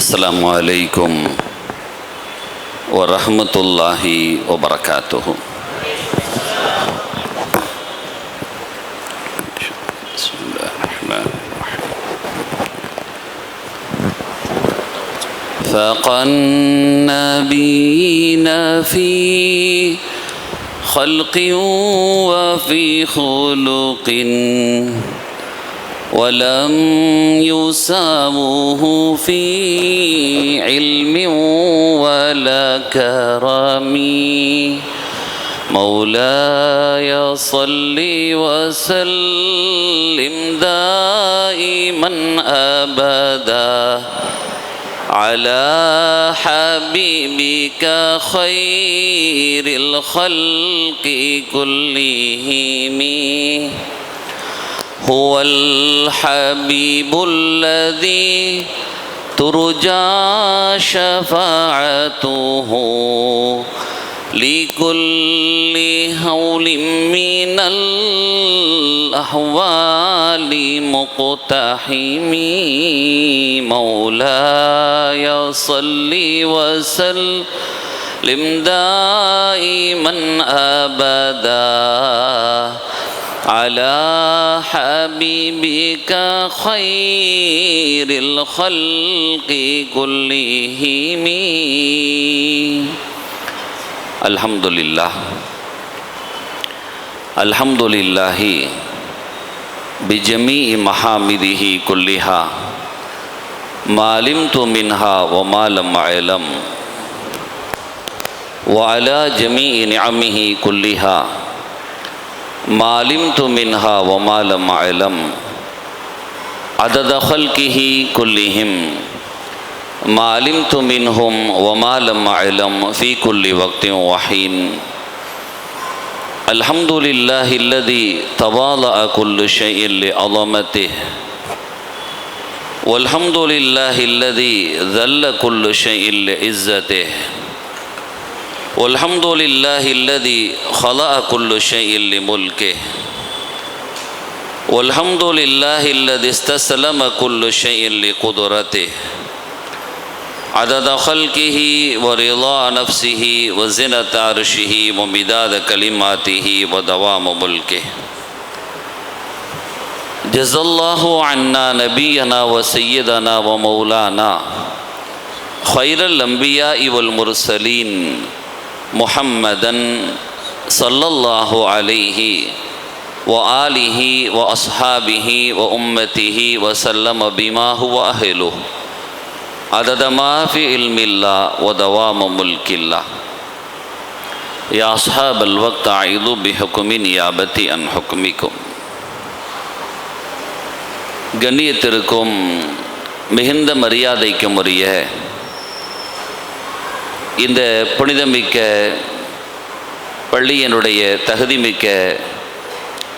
السلام عليكم ورحمة الله وبركاته. بسم الله الرحمن الرحيم. فاق النبيين في خلق وفي خلق ولم يساوه في علم ولا كرم. مولاي صل وسلم دائما أبدا على حبيبك خير الخلق كلهم. هو الحبيب الذي ترجى شفاعته لكل هول من الأحوال مقتحم. مولاي صل وسلم دائما أبدا على حبيبك خير الخلق كلهم. الحمد لله الحمد لله بجميع محامده كلها ما علمت منها وما لم أعلم وعلى جميع نعمه كلها ما علمت منها وما لم أعلم عدد خلقه كلهم ما علمت منهم وما لم أعلم في كل وقت وحين. الحمد لله الذي تواضع كل شيء لعظمته والحمد لله الذي ذل كل شيء لعزته والحمد لله الذي خلق كل شيء لملكه والحمد لله الذي استسلم كل شيء لقدرته عدد خلقه ورضا نفسه وزنة عرشه ومداد كلماته ودوام ملكه. جزا الله عنا نبينا وسيدنا ومولانا خير الأنبياء والمرسلين محمدا صلى الله عليه وآله وأصحابه وأمته وسلم بما هو أهله عدد ما في علم الله ودوام ملك الله. يا أصحاب الوقت أعيذوا بحكم نيابتي عن حكمكم. கண்ணியத்திற்கும் மிகுந்த மரியாதைக்கும் உரிய இந்த புனிதமிக்க பள்ளியினுடைய தகுதிமிக்க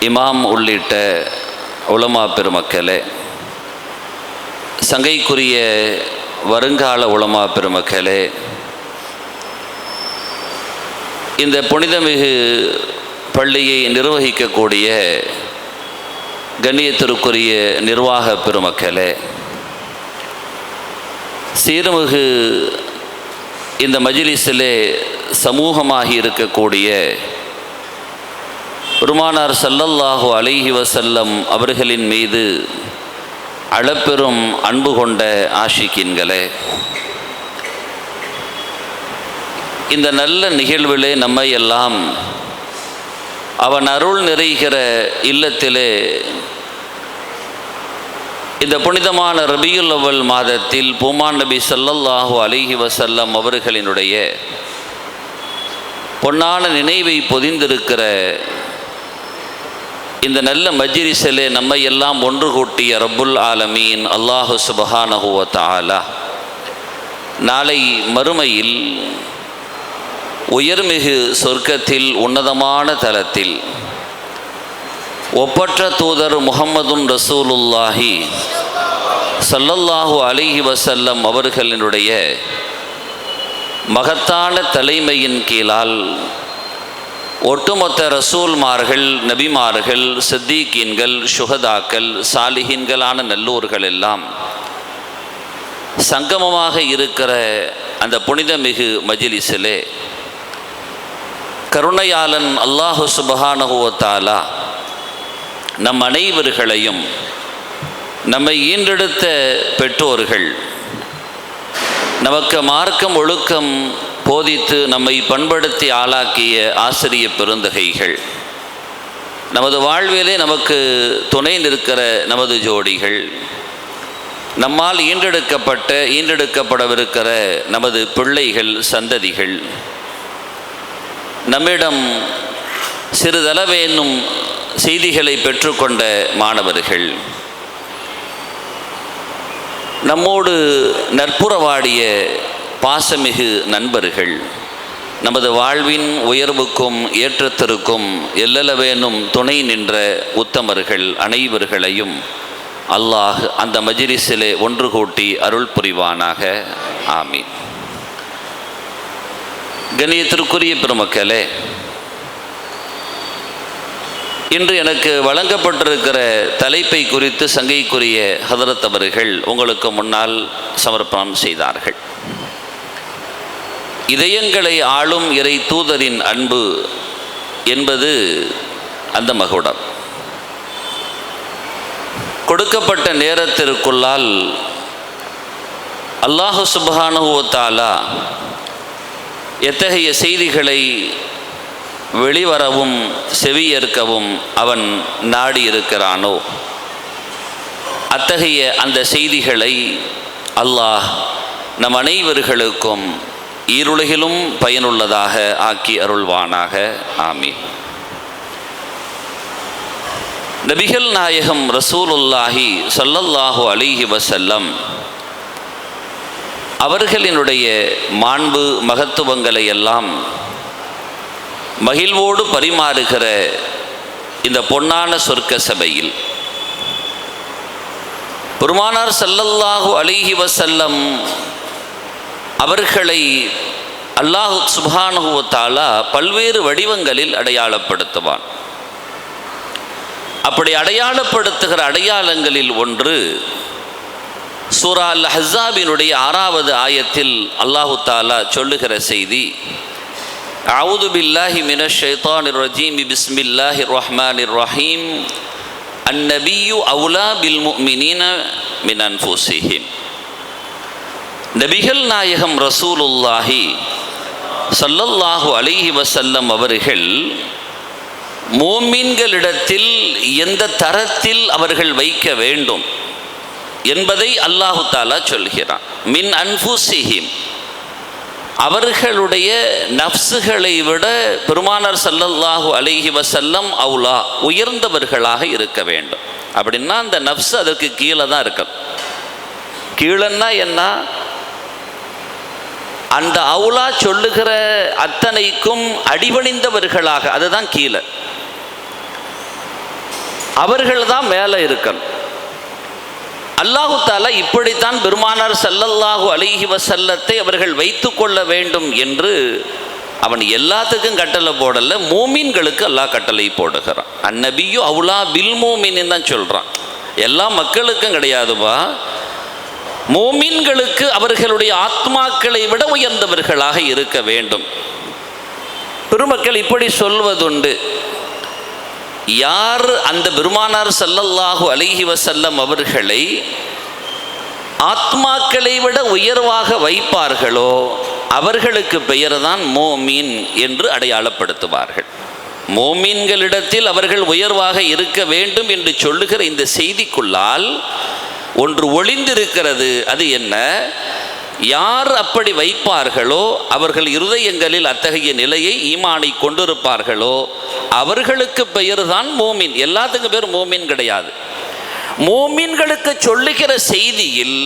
இமாம் உள்ளிட்ட உலமா பெருமக்களே, சங்கைக்குரிய வருங்கால உலமா பெருமக்களே, இந்த புனிதமிகு பள்ளியை நிர்வகிக்கக்கூடிய கண்ணியத்திற்குரிய நிர்வாக பெருமக்களே, சீர்மிகு இந்த மஜ்லிஸிலே சமூகமாகி இருக்கக்கூடிய பெருமானார் ஸல்லல்லாஹு அலைஹி வஸல்லம் அவர்களின் மீது அளப்பெரும் அன்பு கொண்ட ஆஷிகீன்களே, இந்த நல்ல நிகழ்விலே நம்மை எல்லாம் அவன் அருள் நிறைகிற இல்லத்திலே இந்த புனிதமான ரபியுல் அவ்வல் மாதத்தில் பூமான் நபி ஸல்லல்லாஹு அலைஹி வஸல்லம் அவர்களினுடைய பொன்னான நினைவை பொதிந்திருக்கிற இந்த நல்ல மஜ்லிஸிலே நம்மை எல்லாம் ஒன்று கூட்டிய ரப்புல் ஆலமீன் அல்லாஹு சுப்ஹானஹு வ தஆலா நாளை மறுமையில் உயர்மிகு சொர்க்கத்தில் உன்னதமான தலத்தில் ஒப்பற்ற தூதர் முஹம்மதுன் ரசூலுல்லாஹி ஸல்லல்லாஹு அலைஹி வஸல்லம் அவர்களினுடைய மகத்தான தலைமையின் கீழால் ஒட்டுமொத்த ரசூல்மார்கள், நபிமார்கள், சித்தீக்கீன்கள், சுஹதாக்கள், சாலிஹீன்களான நல்லோர்கள் எல்லாம் சங்கமமாக இருக்கிற அந்த புனிதமிகு மஜ்லிஸிலே கருணையாளன் அல்லாஹு சுப்ஹானஹு வ தஆலா நம் அனைவர்களையும் நம்மை ஈன்றெடுத்த பெற்றோர்கள், நமக்கு மார்க்கம் ஒழுக்கம் போதித்து நம்மை பண்படுத்தி ஆளாக்கிய ஆசிரிய பெருந்தகைகள், நமது வாழ்விலே நமக்கு துணை நிற்கிற நமது ஜோடிகள், நம்மால் ஈன்றெடுக்கப்படவிருக்கிற நமது பிள்ளைகள் சந்ததிகள், நம்மிடம் சிறிதளவேனும் செய்திகளை பெற்றுக்கொண்ட மாணவர்கள், நம்மோடு நட்புறவாடிய பாசமிகு நண்பர்கள், நமது வாழ்வின் உயர்வுக்கும் ஏற்றத்திற்கும் எல்லளவேனும் துணை நின்ற உத்தமர்கள் அனைவர்களையும் அல்லாஹ் அந்த மஜ்லிஸிலே ஒன்று கூட்டி அருள் புரிவானாக. ஆமீன். கண்ணியத்திற்குரிய பெருமக்களே, இன்று எனக்கு வழங்கப்பட்டிருக்கிற தலைப்பை குறித்து சங்கைக்குரிய ஹதரத் அவர்கள் உங்களுக்கு முன்னால் சமர்ப்பணம் செய்தார்கள். இதயங்களை ஆளும் இறை தூதரின் அன்பு என்பது அந்த மகுடம். கொடுக்கப்பட்ட நேரத்திற்குள்ளால் அல்லாஹு சுப்ஹானஹு வ தஆலா எத்தகைய செய்திகளை வெளிவரவும் செவியேற்கவும் அவன் நாடி இருக்கிறானோ அத்தகைய அந்த செய்திகளை அல்லாஹ் நம் அனைவர்களுக்கும் ஈருலகிலும் பயனுள்ளதாக ஆக்கி அருள்வானாக. ஆமீன். நபிகள் நாயகம் ரசூலுல்லாஹி ஸல்லல்லாஹு அலைஹி வஸல்லம் அவர்களினுடைய மாண்பு மகத்துவங்களை எல்லாம் மகிழ்வோடு பரிமாறுகிற இந்த பொன்னான சொர்க்க சபையில் பெருமானார் ஸல்லல்லாஹு அலைஹி வஸல்லம் அவர்களை அல்லாஹ் சுப்ஹானஹு வ தஆலா பல்வேறு வடிவங்களில் அடையாளப்படுத்துவான். அப்படி அடையாளப்படுத்துகிற அடையாளங்களில் ஒன்று சூரா அல் அஹ்ஸாபினுடைய 6வது ஆயத்தில் அல்லாஹு தஆலா சொல்லுகிற செய்தி, அஊது பில்லாஹி மினஷ் ஷைத்தானிர் ரஜீம் பிஸ்மில்லாஹிர் ரஹ்மானிர் ரஹீம் அந்நபியு அவுலா பில் முஃமினீன மின் அன்ஃபுஸிஹிம். நபிகள் நாயகம் ரசூலுல்லாஹி ஸல்லல்லாஹு அலைஹி வஸல்லம் அவர்கள் மோமின்களிடத்தில் எந்த தரத்தில் அவர்கள் வைக்க வேண்டும் என்பதை அல்லாஹு தஆலா சொல்கிறான். மின் அன்ஃபுஸிஹிம், அவர்களுடைய நஃப்ஸுகளை விட பெருமானார் ஸல்லல்லாஹு அலைஹி வஸல்லம் அவுலா உயர்ந்தவர்களாக இருக்க வேண்டும். அப்படின்னா அந்த நஃப்ஸ் அதற்கு கீழே தான் இருக்கணும். கீழன்னா என்ன? அந்த அவுலா சொல்லுகிற அத்தனைக்கும் அடிபணிந்தவர்களாக, அதுதான் கீழே, அவர்கள் தான் மேலே இருக்கணும். அல்லாஹு தஆலா இப்படித்தான் பெருமானார் ஸல்லல்லாஹு அலைஹி வஸல்லத்தை அவர்கள் வைத்து கொள்ள வேண்டும் என்று அவன் எல்லாத்துக்கும் கட்டளை போடல, மூமின்களுக்கு அல்லாஹ் கட்டளை போடுகிறான். அந்நபியு அவுலா பில் மூமின் தான் சொல்கிறான். எல்லா மக்களுக்கும் கிடையாதுவா, மூமின்களுக்கு அவர்களுடைய ஆத்மாக்களை விட உயர்ந்தவர்களாக இருக்க வேண்டும். பெருமக்கள் இப்படி சொல்வதுண்டு. யார் அந்த பெருமானார் ஸல்லல்லாஹு அலைஹி வஸல்லம் அவர்களை ஆத்மாக்களை விட உயர்வாக வைப்பார்களோ அவர்களுக்கு பெயர் தான் மோமீன் என்று அடையாளப்படுத்துவார்கள். மோமீன்களிடத்தில் அவர்கள் உயர்வாக இருக்க வேண்டும் என்று சொல்லுகிற இந்த செய்திக்குள்ளால் ஒன்று ஒளிந்திருக்கிறது. அது என்ன? யார் அப்படி வைப்பார்களோ அவர்கள் இருதயங்களில் அத்தகைய நிலையை ஈமானை கொண்டிருப்பார்களோ அவர்களுக்கு பெயர் தான் மோமின். எல்லாத்துக்கும் பேர் மோமின் கிடையாது. மோமின்களுக்கு சொல்லுகிற செய்தியில்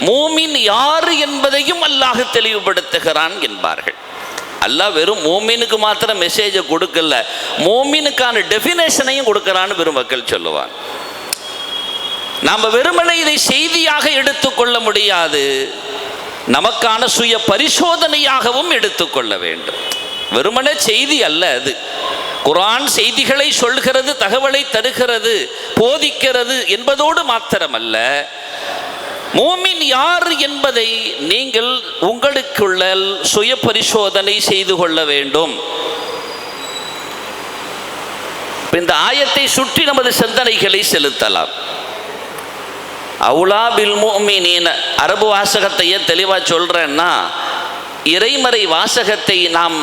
மோமின் யார் என்பதையும் அல்லாஹ் தெளிவுபடுத்துகிறான் என்பார்கள். அல்லாஹ் வெறும் மோமினுக்கு மாத்திரம் மெசேஜை கொடுக்கல, மோமினுக்கான டெஃபினேஷனையும் கொடுக்கிறான்னு பெருமக்கள் சொல்லுவார். நாம் வெறுமனை இதை செய்தியாக எடுத்துக்கொள்ள முடியாது, நமக்கான சுய பரிசோதனையாகவும் எடுத்துக்கொள்ள வேண்டும். வெறுமனே செய்தி அல்ல அது. குர்ஆன் செய்திகளை சொல்கிறது, தகவலை தருகிறது, போதிக்கிறது என்பதோடு மாத்திரமல்ல, மூமின் யார் என்பதை நீங்கள் உங்களுக்குள்ள சுய பரிசோதனை செய்து கொள்ள வேண்டும். இந்த ஆயத்தை சுற்றி நமது சிந்தனைகளை செலுத்தலாம். அவுலா பில் முஃமினீன அரபு வாசகத்தையே தெளிவாக சொல்கிறேன்னா, இறைமறை வாசகத்தை நாம்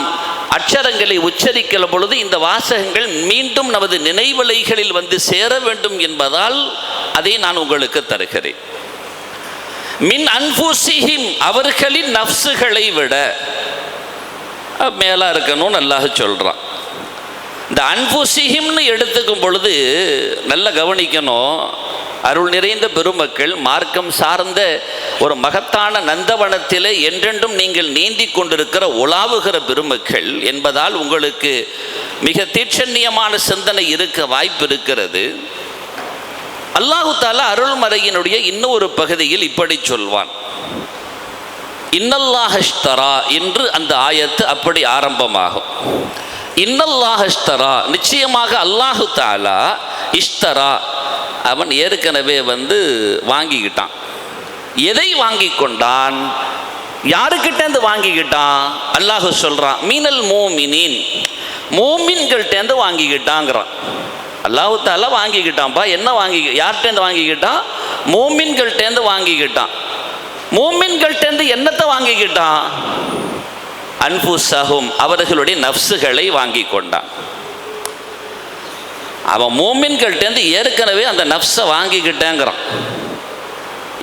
அட்சரங்களை உச்சரிக்கிற பொழுது இந்த வாசகங்கள் மீண்டும் நமது நினைவலைகளில் வந்து சேர வேண்டும் என்பதால் அதை நான் உங்களுக்கு தருகிறேன். மின் அன்ஃபுஸிஹிம் அவர்களின் நஃப்ஸுகளை விட மேலாக இருக்கணும்னு அல்லாஹ் சொல்கிறான். இந்த அன்ஃபுஸிஹிம்னு எடுத்துக்கும் பொழுது நல்ல கவனிக்கணும். அருள் நிறைந்த பெருமக்கள், மார்க்கம் சார்ந்த ஒரு மகத்தான நந்தவனத்திலே என்றென்றும் நீங்கள் நீந்தி கொண்டிருக்கிற உலாவுகிற பெருமக்கள் என்பதால் உங்களுக்கு மிக தீட்சண்யமான சிந்தனை இருக்க வாய்ப்பு இருக்கிறது. அல்லாஹு தஆலா அருள்மறையினுடைய இன்னொரு பகுதியில் இப்படி சொல்வான், இன்னல்லாஹ் இஷ்தரா என்று அந்த ஆயத்து அப்படி ஆரம்பமாகும். இன்னல்லாஹ் இஷ்தரா, நிச்சயமாக அல்லாஹு தஆலா இஷ்தரா, அவன் ஏற்கனவே வாங்கிக்கிட்டான். எதை வாங்கி கொண்டான்? யாருக்கிட்டேருந்து வாங்கிக்கிட்டான்? அல்லாஹ் சொல்கிறான், மீனல் மோமினின், மோமின்கள்டேருந்து வாங்கிக்கிட்டாங்கிறான். அல்லாஹு தஆலா வாங்கிக்கிட்டான்ப்பா. என்ன யார்கிட்டேருந்து வாங்கிக்கிட்டான்? மோமின்கள்டேருந்து வாங்கிக்கிட்டான். மோமின்கள்டேருந்து என்னத்தை வாங்கிக்கிட்டான்? அன்ஃபுஸஹும் அவர்களுடைய நஃப்ஸுகளை வாங்கி கொண்டான். அவன் மோமின்கள்டேருந்து ஏற்கனவே அந்த நஃப்ஸை வாங்கிக்கிட்டேங்கிறான்.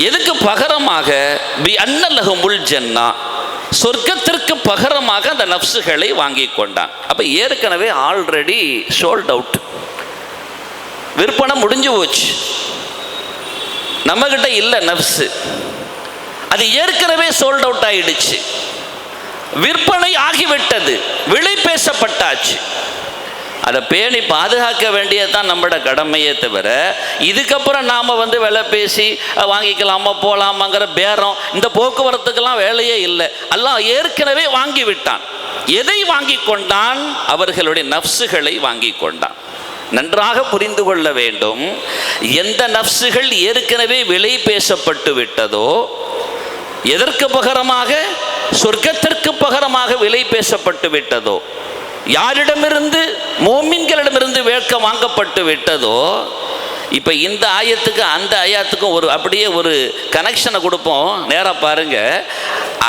எதுக்கு பகரமாக? பி அன்னலஹுமுல் ஜன்னா, சொர்க்கத்திற்கு பகரமாக அந்த நஃப்ஸுகளை வாங்கி கொண்டான். அப்போ ஏற்கனவே ஆல்ரெடி சோல்ட் அவுட், விற்பனை முடிஞ்சு போச்சு. நம்மக்கிட்ட இல்லை நஃப்ஸு, அது ஏற்கனவே சோல்ட் அவுட் ஆகிடுச்சு, விற்பனை ஆகிவிட்டது, விலை பேசப்பட்டாச்சு. அதை பேணி பாதுகாக்க வேண்டியதுதான் நம்மளோட கடமையே தவிர, இதுக்கப்புறம் நாம் விலை பேசி வாங்கிக்கலாமா போகலாமாங்கிற பேரம், இந்த போக்குவரத்துக்கெல்லாம் வேலையே இல்லை. அல்லாஹ் ஏற்கனவே வாங்கி விட்டான். எதை வாங்கி கொண்டான்? அவர்களுடைய நஃப்ஸுகளை வாங்கி கொண்டான். நன்றாக புரிந்து கொள்ள வேண்டும். எந்த நஃப்ஸுகள் ஏற்கனவே விலை பேசப்பட்டு விட்டதோ, எதற்கு பகரமாக? சொர்க்கத்திற்கு பகரமாக விலை பேசப்பட்டு விட்டதோ, யாரிடமிருந்து? மோமின்களிடமிருந்து வேட்க வாங்கப்பட்டு விட்டதோ. இப்போ இந்த ஆயத்துக்கு அந்த ஆயத்துக்கும் அப்படியே ஒரு கனெக்ஷனை கொடுப்போம். நேராக பாருங்க,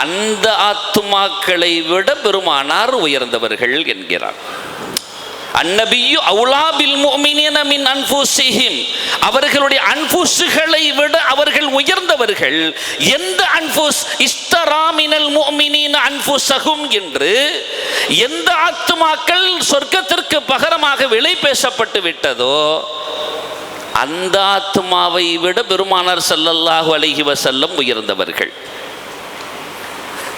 அந்த ஆத்துமாக்களை விட பெருமானார் உயர்ந்தவர்கள் என்கிறார். அன்னபியு அவுலா பில் முஃமினீன மின் அன்ஃபுஸிஹிம், அவர்களுடைய அன்ஃபுஸுகளை விட அவர்கள் உயர்ந்தவர்கள். எந்த அன்ஃபுஸ்? இஸ்தரா மினல் முஃமினீன அன்ஃபுஸஹும் என்று எந்த ஆத்துமாக்கள் சொர்க்கத்திற்கு பகரமாக விலை பேசப்பட்டு விட்டதோ, அந்த ஆத்துமாவை விட பெருமானார் ஸல்லல்லாஹு அலைஹி வஸல்லம் உயர்ந்தவர்கள்.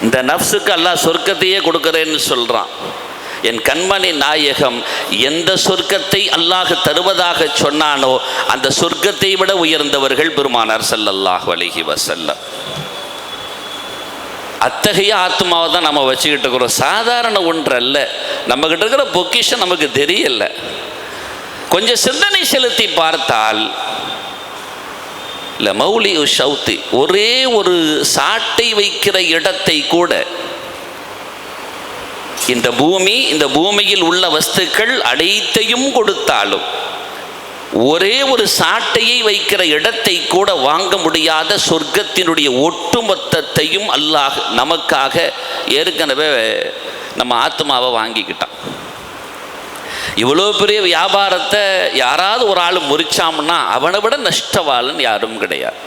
இந்த நஃப்ஸுக்கு அல்லாஹ் சொர்க்கத்தையே கொடுக்கிறேன்னு சொல்றான். என் கண்மணி நாயகம் எந்த சொர்க்கத்தை அல்லாஹ் தருவதாக சொன்னானோ அந்த சொர்க்கத்தை விட உயர்ந்தவர்கள் பெருமானார் ஸல்லல்லாஹு அலைஹி வஸல்லம். அத்தகைய ஆத்மாவை தான் நம்ம வச்சுக்கிட்டு இருக்கிறோம். சாதாரண ஒன்று அல்ல. நம்மகிட்ட இருக்கிற பொக்கிஷன் நமக்கு தெரியல. கொஞ்சம் சிந்தனை செலுத்தி பார்த்தால், இல்லை மௌலி ஷவுத்தி, ஒரே ஒரு சாட்டை வைக்கிற இடத்தை கூட, இந்த பூமியில் உள்ள வஸ்துக்கள் அனைத்தையும் கொடுத்தாலும் ஒரே ஒரு சாட்டையை வைக்கிற இடத்தை கூட வாங்க முடியாத சொர்க்கத்தினுடைய ஒட்டுமொத்தத்தையும் அல்லாஹ் நமக்காக ஏற்கனவே நம்ம ஆத்மாவை வாங்கிக்கிட்டான். இவ்வளோ பெரிய வியாபாரத்தை யாராவது ஒரு ஆள் முறிச்சாம்னா அவனை விட நஷ்டவாளன் யாரும் கிடையாது.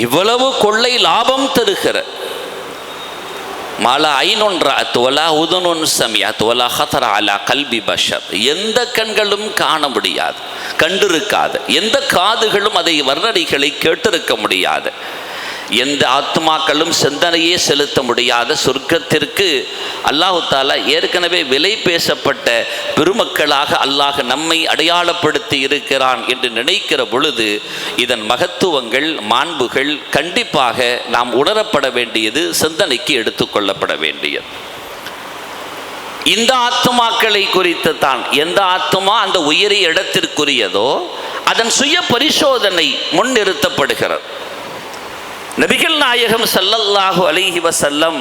இவ்வளவு கொள்ளை லாபம் தருகிற மாலா ஐநொன் ரஅத் வலா உதுனுன் சமிஅத் வலா ஹதர அலா கல்பி பஷர், எந்த கண்களும் காண முடியாது, கண்டிருக்காது, எந்த காதுகளும் அதை வர்ணனைகளை கேட்டிருக்க முடியாது, எந்த ஆத்மாக்களும் சிந்தனையே செலுத்த முடியாத சொர்க்கத்திற்கு அல்லாஹு தஆலா ஏற்கனவே விலை பேசப்பட்ட பெருமக்களாக அல்லாஹ் நம்மை அடையாளப்படுத்தி இருக்கிறான் என்று நினைக்கிற பொழுது இதன் மகத்துவங்கள், மாண்புகள் கண்டிப்பாக நாம் உணரப்பட வேண்டியது, சிந்தனைக்கு எடுத்துக்கொள்ளப்பட வேண்டியது. இந்த ஆத்மாக்களை குறித்து தான் எந்த ஆத்மா அந்த உயரிய இடத்திற்குரியதோ அதன் சுய பரிசோதனை முன்னிறுத்தப்படுகிறது. நபிகள் நாயகம் ஸல்லல்லாஹு அலைஹி வஸல்லம்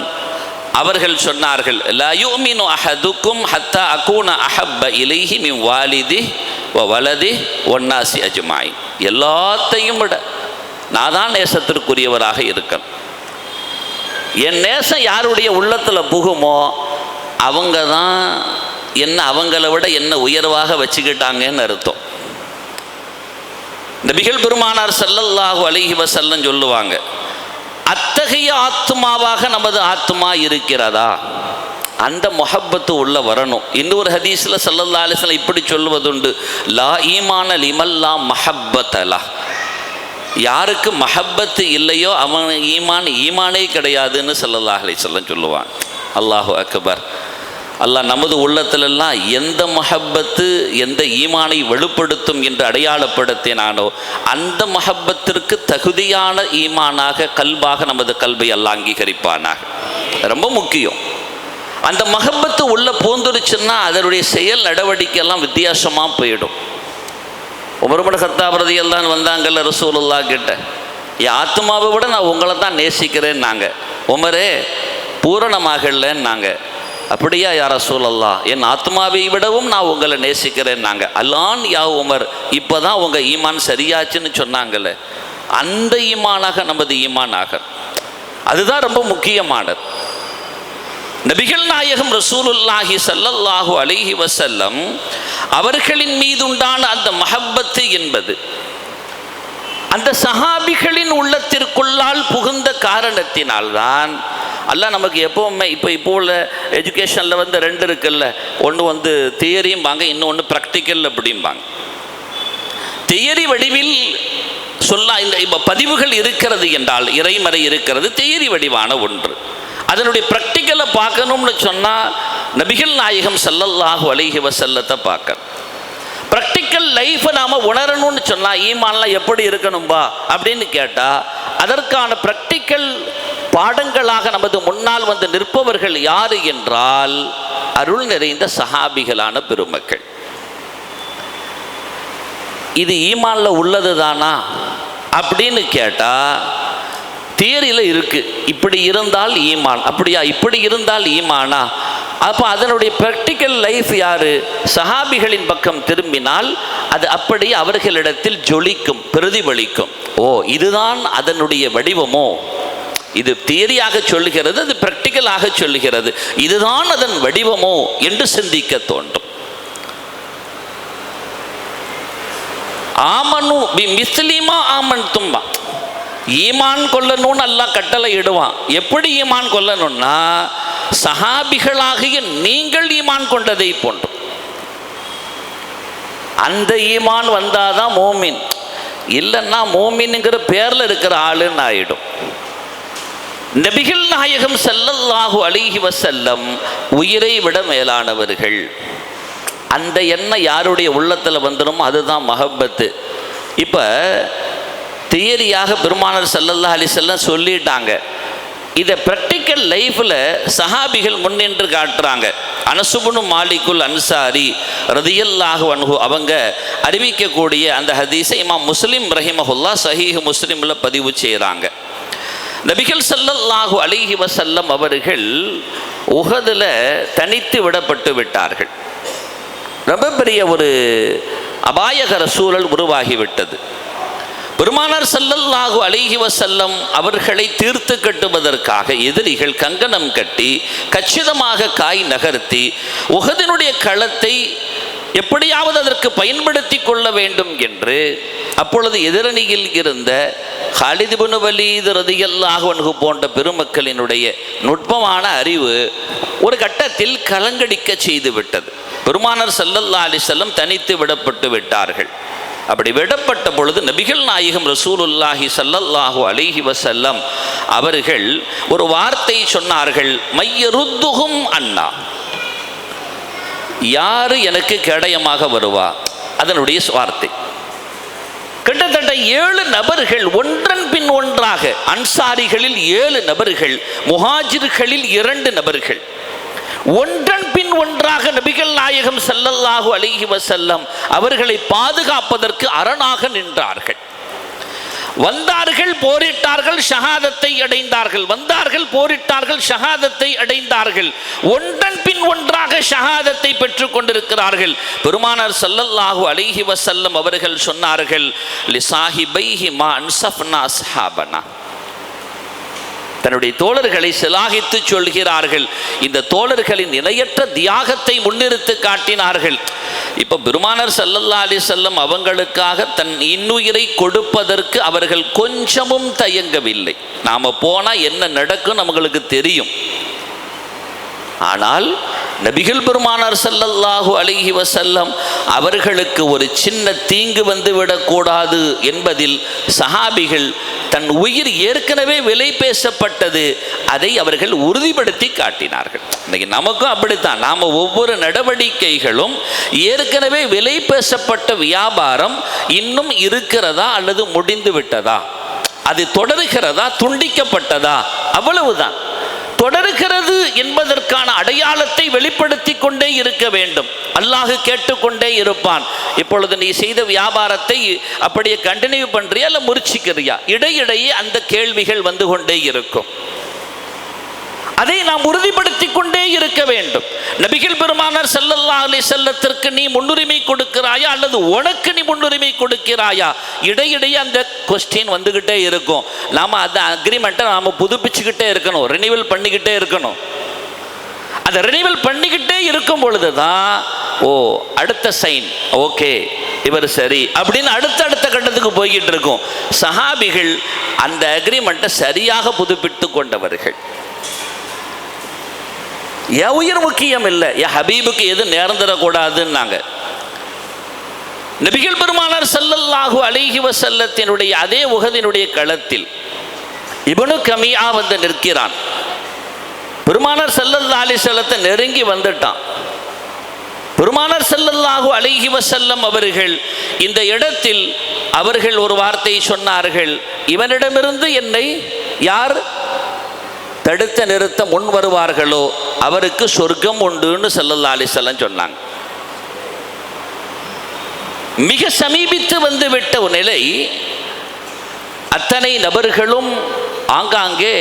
அவர்கள் சொன்னார்கள், லா யுமினு அஹதுக்கும் ஹத்தா அகூன அஹப்ப இலைஹி மின் வாலிதிஹி வ வலதிஹி வன்னாசி அஜ்மாயின். எல்லாத்தையும் விட நான் தான் நேசத்திற்குரியவராக இருக்கேன். என் நேசம் யாருடைய உள்ளத்தில் புகுமோ அவங்க தான் என்ன அவங்கள விட என்ன உயர்வாக வச்சுக்கிட்டாங்கன்னு அர்த்தம். நபிகள் பெருமானார் ஸல்லல்லாஹு அலைஹி வஸல்லம் சொல்லுவாங்க, அத்தகைய ஆத்மாவாக நமது ஆத்மா இருக்கிறதா, அந்த முஹப்பத்து உள்ள வரணும். இன்னொரு ஹதீஸில் ஸல்லல்லாஹு அலைஹி வஸல்லம் இப்படி சொல்வதுண்டு, லா ஈமான லிமல்லா மஹப்பத்தலா, யாருக்கு மஹப்பத்து இல்லையோ அவன் ஈமானே கிடையாதுன்னு ஸல்லல்லாஹு அலைஹி வஸல்லம் சொல்லுவான். அல்லாஹு அக்பர். அல்லாஹ் நமது உள்ளத்திலெல்லாம் எந்த மஹப்பத்து எந்த ஈமானை வெளிப்படுத்தும் என்று அடையாளப்படுத்தினானோ அந்த மஹப்பத்திற்கு தகுதியான ஈமானாக கல்பாக நமது கல்வை அல்லாஹ் அங்கீகரிப்பானாக. ரொம்ப முக்கியம். அந்த மஹப்பத்து உள்ள பூந்துருச்சுன்னா அதனுடைய செயல் நடவடிக்கையெல்லாம் வித்தியாசமாக போயிடும். உமர் இப்னு கத்தாப் ரலியல்லாஹு அன்ஹு வந்தாங்கல்ல ரசூலுல்லாஹ் கிட்ட, என் ஆத்மாவை விட நான் உங்களை தான் நேசிக்கிறேன்னாங்க. உமரே பூரணமாகலன்னாங்க. அப்படியா யா ரசூலல்லாஹ், என் ஆத்மாவை விடவும் நான் உங்களை நேசிக்கிறேன்னாங்க. அல்லான் யா உமர், இப்போ தான் உங்கள் ஈமான் சரியாச்சுன்னு சொன்னாங்கல்ல, அந்த ஈமானாக நமது ஈமானாக. அதுதான் ரொம்ப முக்கியமானது. நபிகள் நாயகம் ரசூலுல்லாஹி ஸல்லல்லாஹு அலைஹி வஸல்லம் அவர்களின் மீதுண்டான அந்த மஹப்பத்து என்பது அந்த சஹாபிகளின் உள்ளத்திற்குள்ளால் புகுந்த காரணத்தினால்தான் அல்லாஹ் நமக்கு எப்போவுமே இப்போ உள்ள எஜுகேஷனில் வந்து ரெண்டு இருக்குல்ல, ஒன்று தியரியும்பாங்க, இன்னொன்று ப்ராக்டிக்கல் அப்படிம்பாங்க. தியரி வடிவில் இந்த பதிவுகள் இருக்கிறது என்றால் இறைமறை இருக்கிறது, தியரி வடிவான ஒன்று. அதனுடைய ப்ராக்டிக்கலை பார்க்கணும்னு சொன்னால் நபிகள் நாயகம் ஸல்லல்லாஹு அலைஹி வஸல்லத்தை பார்க்கணும். ப்ராக்டிக்கல் லைஃப்பை நாம் உணரணும்னு சொன்னால் ஈமான்லாம் எப்படி இருக்கணும்பா அப்படின்னு கேட்டால் அதற்கான ப்ராக்டிக்கல் பாடங்களாக நமது முன்னால் வந்து நிற்பவர்கள் யார் என்றால் அருள் நிறைந்த சஹாபிகளான பெருமக்கள். இது ஈமான்ல உள்ளது தானா அப்படின்னு கேட்டால் தியரியில் இருக்குது, இப்படி இருந்தால் ஈமான், அப்படியா இப்படி இருந்தால் ஈமானா. அப்போ அதனுடைய ப்ராக்டிக்கல் லைஃப் யார்? சஹாபிகளின் பக்கம் திரும்பினால் அது அப்படி அவர்களிடத்தில் ஜொலிக்கும், பிரதிபலிக்கும். ஓ, இதுதான் அதனுடைய வடிவமோ, இது தியரியாக சொல்லுகிறது, அது ப்ராக்டிக்கலாக சொல்லுகிறது, இதுதான் அதன் வடிவமோ என்று சிந்திக்க தோன்றும். ஆமனு பி மிஸ்லிமா ஆமன் தும்பா, ஈமான் கொள்ளணும்னு அல்லாஹ் கட்டளை இடுவான். எப்படி ஈமான் கொள்ளணும்னா சஹாபிகளாகிய நீங்கள் ஈமான் கொண்டதை போன்று. அந்த ஈமான் வந்தாதான் மோமின், இல்லைன்னா மோமின்ங்கிற பேரில் இருக்கிற ஆளுன்னு ஆயிடும். நபிகள் நாயகம் ஸல்லல்லாஹு அலைஹி வஸல்லம் உயிரை விட மேலானவர்கள். அந்த எண்ணம் யாருடைய உள்ளத்தில் வந்துடும் அதுதான் மஹப்பத்து. இப்போ தியரியாக பெருமானார் ஸல்லல்லாஹு அலைஹி வஸல்லம் சொல்லிட்டாங்க. இதை ப்ராக்டிக்கல் லைஃப்பில் சஹாபிகள் முன்னின்று காட்டுறாங்க. அனஸ் இப்னு மாலிக்குல் அன்சாரி ரதியல்லாஹு அன்ஹு அவங்க அறிவிக்கக்கூடிய அந்த ஹதீஸை இமாம் முஸ்லிம் ரஹிமஹுல்லாஹ் சஹீஹ் முஸ்லிமில் பதிவு செய்கிறாங்க. நபிகள் ஸல்லல்லாஹு அலைஹி வஸல்லம் அவர்கள் உஹதில் தனித்து விடப்பட்டு விட்டார்கள். ரொம்ப பெரிய ஒரு அபாயகர சூழல் உருவாகிவிட்டது. பெருமானார் ஸல்லல்லாஹு அலைஹி வஸல்லம் அவர்களை தீர்த்து கட்டுவதற்காக எதிரிகள் கங்கணம் கட்டி கச்சிதமாக காய் நகர்த்தி உஹதினுடைய களத்தை எப்படியாவது அதற்கு பயன்படுத்தி கொள்ள வேண்டும் என்று அப்பொழுது எதிரணியில் இருந்த காலித் இப்னு வலீத் ரலியல்லாஹு அன்ஹு போன்ற பெருமக்களினுடைய நுட்பமான அறிவு ஒரு கட்டத்தில் கலங்கடிக்க செய்து விட்டது. பெருமானார் ஸல்லல்லாஹு அலைஹி வஸல்லம் தனித்து விடப்பட்டு விட்டார்கள். அப்படி விடப்பட்ட பொழுது நபிகள் நாயகம் ரசூலுல்லாஹி ஸல்லல்லாஹு அலைஹி வஸல்லம் அவர்கள் ஒரு வார்த்தை சொன்னார்கள், மையருத்துஹும் அன்னா, யாரு எனக்கு கேடயமாக வருவா? அதனுடைய வார்த்தை. கிட்டத்தட்ட 7 நபர்கள் ஒன்றன் பின் ஒன்றாக, அன்சாரிகளில் 7 நபர்கள், முஹாஜிர்களில் 2 நபர்கள் ஒன்றன் பின் ஒன்றாக நபிகள் நாயகம் ஸல்லல்லாஹு அலைஹி வஸல்லம் அவர்களை பாதுகாப்பதற்கு அரணாக நின்றார்கள். வந்தார்கள், போரிட்டார்கள், ஷஹாதத்தை அடைந்தார்கள். வந்தார்கள், போரிட்டார்கள், ஷஹாதத்தை அடைந்தார்கள். ஒன்றன் பின் ஒன்றாக ஷஹாதத்தை பெற்றுக் கொண்டிருக்கிறார்கள். பெருமானார் ஸல்லல்லாஹு அலைஹி வஸல்லம் அவர்கள் சொன்னார்கள், லிசாஹிபைஹி மா அன்ஸஃப்னா அஸ்ஹாபனா. தன்னுடைய தோழர்களை சிலாகித்து சொல்கிறார்கள். இந்த தோழர்களின் இணையற்ற தியாகத்தை முன்னிறுத்து காட்டினார்கள். இப்போ பெருமானார் ஸல்லல்லாஹு அலைஹி வஸல்லம் அவங்களுக்காக தன் இன்னுயிரை கொடுப்பதற்கு அவர்கள் கொஞ்சமும் தயங்கவில்லை. நாம் போனால் என்ன நடக்கும் நம்மளுக்கு தெரியும். ஆனால் நபிகள் பெருமானார் ஸல்லல்லாஹு அலைஹி வஸல்லம் அவர்களுக்கு ஒரு சின்ன தீங்கு வந்துவிடக்கூடாது என்பதில் சஹாபிகள் தன் உயிர் ஏற்கனவே விலை பேசப்பட்டது, அதை அவர்கள் உறுதிப்படுத்தி காட்டினார்கள். இன்னைக்கு நமக்கும் அப்படித்தான். நாம் ஒவ்வொரு நடவடிக்கைகளும் ஏற்கனவே விலை பேசப்பட்ட வியாபாரம் இன்னும் இருக்கிறதா அல்லது முடிந்து விட்டதா, அது தொடர்கிறதா துண்டிக்கப்பட்டதா, அவ்வளவுதான். தொடர்கிறது என்பதற்கான அடையாளத்தை வெளிப்படுத்தி கொண்டே இருக்க வேண்டும். அல்லாஹ் கேட்டுக்கொண்டே இருப்பான். இப்பொழுது நீ செய்த வியாபாரத்தை அப்படியே கண்டினியூ பண்றியா இல்லை முறிச்சிக்கிறியா? இடையிடையே அந்த கேள்விகள் வந்து கொண்டே இருக்கும். அதை நாம் உறுதிப்படுத்தி கொண்டே இருக்க வேண்டும். நபிகள் பெருமானார் ஸல்லல்லாஹு அலைஹி வஸல்லத்திற்கு நீ முன்னுரிமை கொடுக்கிறாயா அல்லது உனக்கு நீ முன்னுரிமை கொடுக்கிறாயா? இடையிடையே அந்த கொஸ்டின் வந்துக்கிட்டே இருக்கும். நாம் அந்த அக்ரிமெண்ட்டை நாம் புதுப்பிச்சுக்கிட்டே இருக்கணும், ரினிவல் பண்ணிக்கிட்டே இருக்கணும். அந்த ரினிவல் பண்ணிக்கிட்டே இருக்கும் பொழுது தான் அடுத்த சைன் ஓகே இவர் சரி அப்படின்னு அடுத்த கட்டத்துக்கு போய்கிட்டு இருக்கும். சஹாபிகள் அந்த அக்ரிமெண்ட்டை சரியாக புதுப்பித்து கொண்டவர்கள். என் உயிர் முக்கியம் இல்லை, என் ஹபீபுக்கு எது நேர்ந்துடக்கூடாதுன்னாங்க. நபிகள் பெருமானார் ஸல்லல்லாஹு அலைஹி வஸல்லத்தினுடைய அதே உஹதினுடைய களத்தில் இப்னு கமியா வந்து நிற்கிறான். பெருமானார் ஸல்லல்லாஹு அலைஹி வஸல்லத்தை நெருங்கி வந்துட்டான். பெருமானார் ஸல்லல்லாஹு அலைஹி வஸல்லம் அவர்கள் இந்த இடத்தில் அவர்கள் ஒரு வார்த்தை சொன்னார்கள், இவனிடமிருந்து என்னை யார் தடுத்த நிறுத்த முன் வருவார்களோ அவருக்கு சொர்க்கம் உண்டுன்னு ஸல்லல்லாஹு அலைஹி வஸல்லம் சொன்னாங்க. மிக சமீபித்து வந்து விட்ட ஒரு நிலை. அத்தனை நபர்களும் ஆங்காங்கே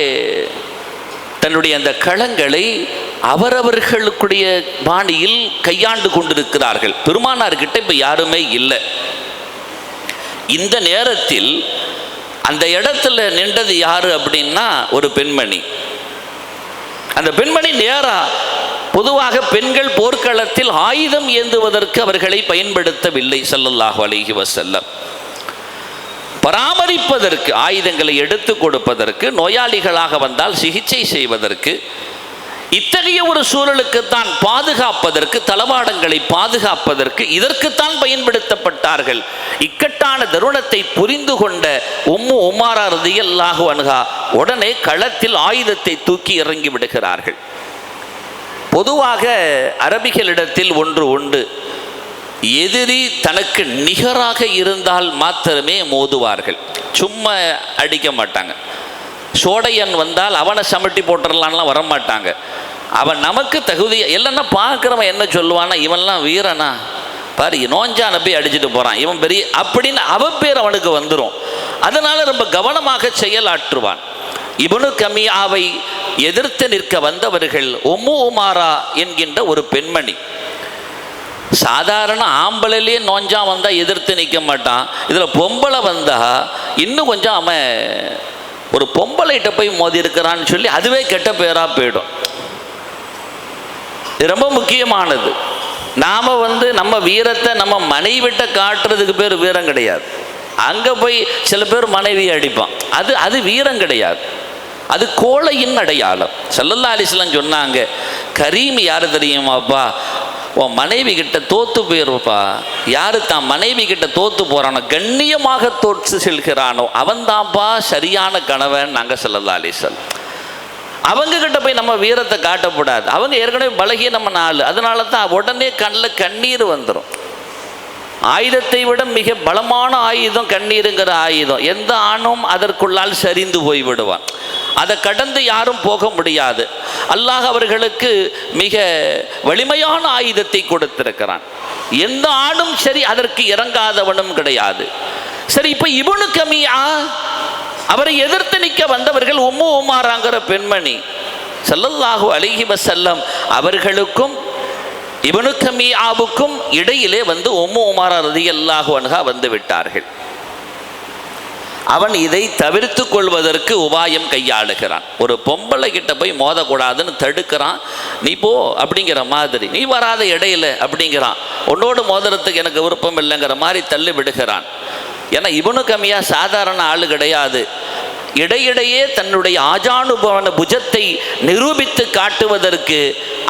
தன்னுடைய அந்த களங்களை அவரவர்களுடைய பாணியில் கையாண்டு கொண்டிருக்கிறார்கள். பெருமானார்கிட்ட இப்போ யாருமே இல்லை. இந்த நேரத்தில் அந்த இடத்துல நின்றது யாரு அப்படின்னா ஒரு பெண்மணி. அந்த பெண்மணி நேரா பொதுவாக பெண்கள் போர்க்களத்தில் ஆயுதம் ஏந்துவதற்கு அவர்களை பயன்படுத்தவில்லை ஸல்லல்லாஹு அலைஹி வஸல்லம். பராமரிப்பதற்கு, ஆயுதங்களை எடுத்து கொடுப்பதற்கு, நோயாளிகளாக வந்தால் சிகிச்சை செய்வதற்கு, இத்தகைய ஒரு சூழலுக்குத்தான் பாதுகாப்பதற்கு, தளவாடங்களை பாதுகாப்பதற்கு இதற்குத்தான் பயன்படுத்தப்பட்டார்கள். இக்கட்டான தருணத்தை புரிந்து கொண்ட உம்மு உமாரா ரலியல்லாஹு அன்ஹா உடனே களத்தில் ஆயுதத்தை தூக்கி இறங்கி விடுகிறார்கள். பொதுவாக அரபிகளிடத்தில் ஒன்று உண்டு, எதிரி தனக்கு நிகராக இருந்தால் மாத்திரமே மோதுவார்கள், சும்மா அடிக்க மாட்டாங்க. சோடையன் வந்தால் அவனை சமட்டி போட்டுடலான்லாம் வரமாட்டாங்க. அவன் நமக்கு தகுதி இல்லைன்னா பார்க்குறவன் என்ன சொல்லுவான்னா, இவன்லாம் வீரனா பாரு, நோஞ்சான போய் அடிச்சுட்டு போகிறான், இவன் பெரிய அப்படின்னு அவன் பேர் அவனுக்கு வந்துடும். அதனால் ரொம்ப கவனமாக செயலாற்றுவான். இப்னு கமியாவை எதிர்த்து நிற்க வந்தவர்கள் உம்மு உமாரா என்கின்ற ஒரு பெண்மணி. சாதாரண ஆம்பளையிலே நோஞ்சா வந்தால் எதிர்த்து நிற்க மாட்டான். இதில் பொம்பளை வந்தால் இன்னும் கொஞ்சம் அவன் ஒரு பொம்பளைகிட்ட போய் மோதி இருக்கிறான்னு சொல்லி அதுவே கெட்ட பேராக போயிடும். இது ரொம்ப முக்கியமானது. நாம் நம்ம வீரத்தை நம்ம மனைவிட்ட காட்டுறதுக்கு பேர் வீரம் கிடையாது. அங்கே போய் சில பேர் மனைவியை அடிப்பான், அது வீரம் கிடையாது, அது கோழையின் அடையாளம். ஸல்லல்லாஹு அலைஹி வஸல்லம் சொன்னாங்க, கரீம் யார் தெரியுமாப்பா? உன் மனைவி கிட்ட தோத்து போயிருப்பா. யாரு தான் மனைவி கிட்ட தோத்து போறானோ, கண்ணியமாக தோற்று செல்கிறானோ அவன்தான்ப்பா சரியான கணவன். நாங்கள் ஸல்லல்லாஹு அலைஹி வஸல்லம் அவங்க கிட்ட போய் நம்ம வீரத்தை காட்டக்கூடாது. அவங்க ஏற்கனவே பலகீனமான ஆள். அதனால தான் உடனே கண்ணில் கண்ணீர் வந்துடும். ஆயுதத்தை விட மிக பலமான ஆயுதம் கண்ணீருங்கிற ஆயுதம். எந்த ஆணும் அதற்குள்ளால் சரிந்து போய்விடுவான். அதை கடந்து யாரும் போக முடியாது. அல்லாஹ் அவர்களுக்கு மிக வலிமையான ஆயுதத்தை கொடுத்திருக்கிறான். எந்த ஆணும் சரி அதற்கு இறங்காதவனும் கிடையாது. சரி, இப்போ இப்னு கமியா அவரை எதிர்த்து நிற்க வந்தவர்கள் உம்மு உமாராங்கிற பெண்மணி. ஸல்லல்லாஹு அலைஹி வஸல்லம் அவர்களுக்கும் இப்னு கமியாவுக்கும் இடையிலே வந்து உம்மு உமாரா ரலியல்லாஹு அன்ஹா வந்து விட்டார்கள். அவன் இதை தவிர்த்து கொள்வதற்கு உபாயம் கையாளுகிறான். ஒரு பொம்பளை கிட்ட போய் மோதக்கூடாதுன்னு தடுக்கிறான். நீ போ அப்படிங்கிற மாதிரி, நீ வராத இடையில அப்படிங்கிறான். உன்னோடு மோதுறதுக்கு எனக்கு விருப்பம் இல்லைங்கிற மாதிரி தள்ளி விடுகிறான். ஏன்னா இப்னு கமியா சாதாரண ஆளு கிடையாது. இடையிடையே தன்னுடைய ஆஜானுபவன புஜத்தை நிரூபித்து காட்டுவதற்கு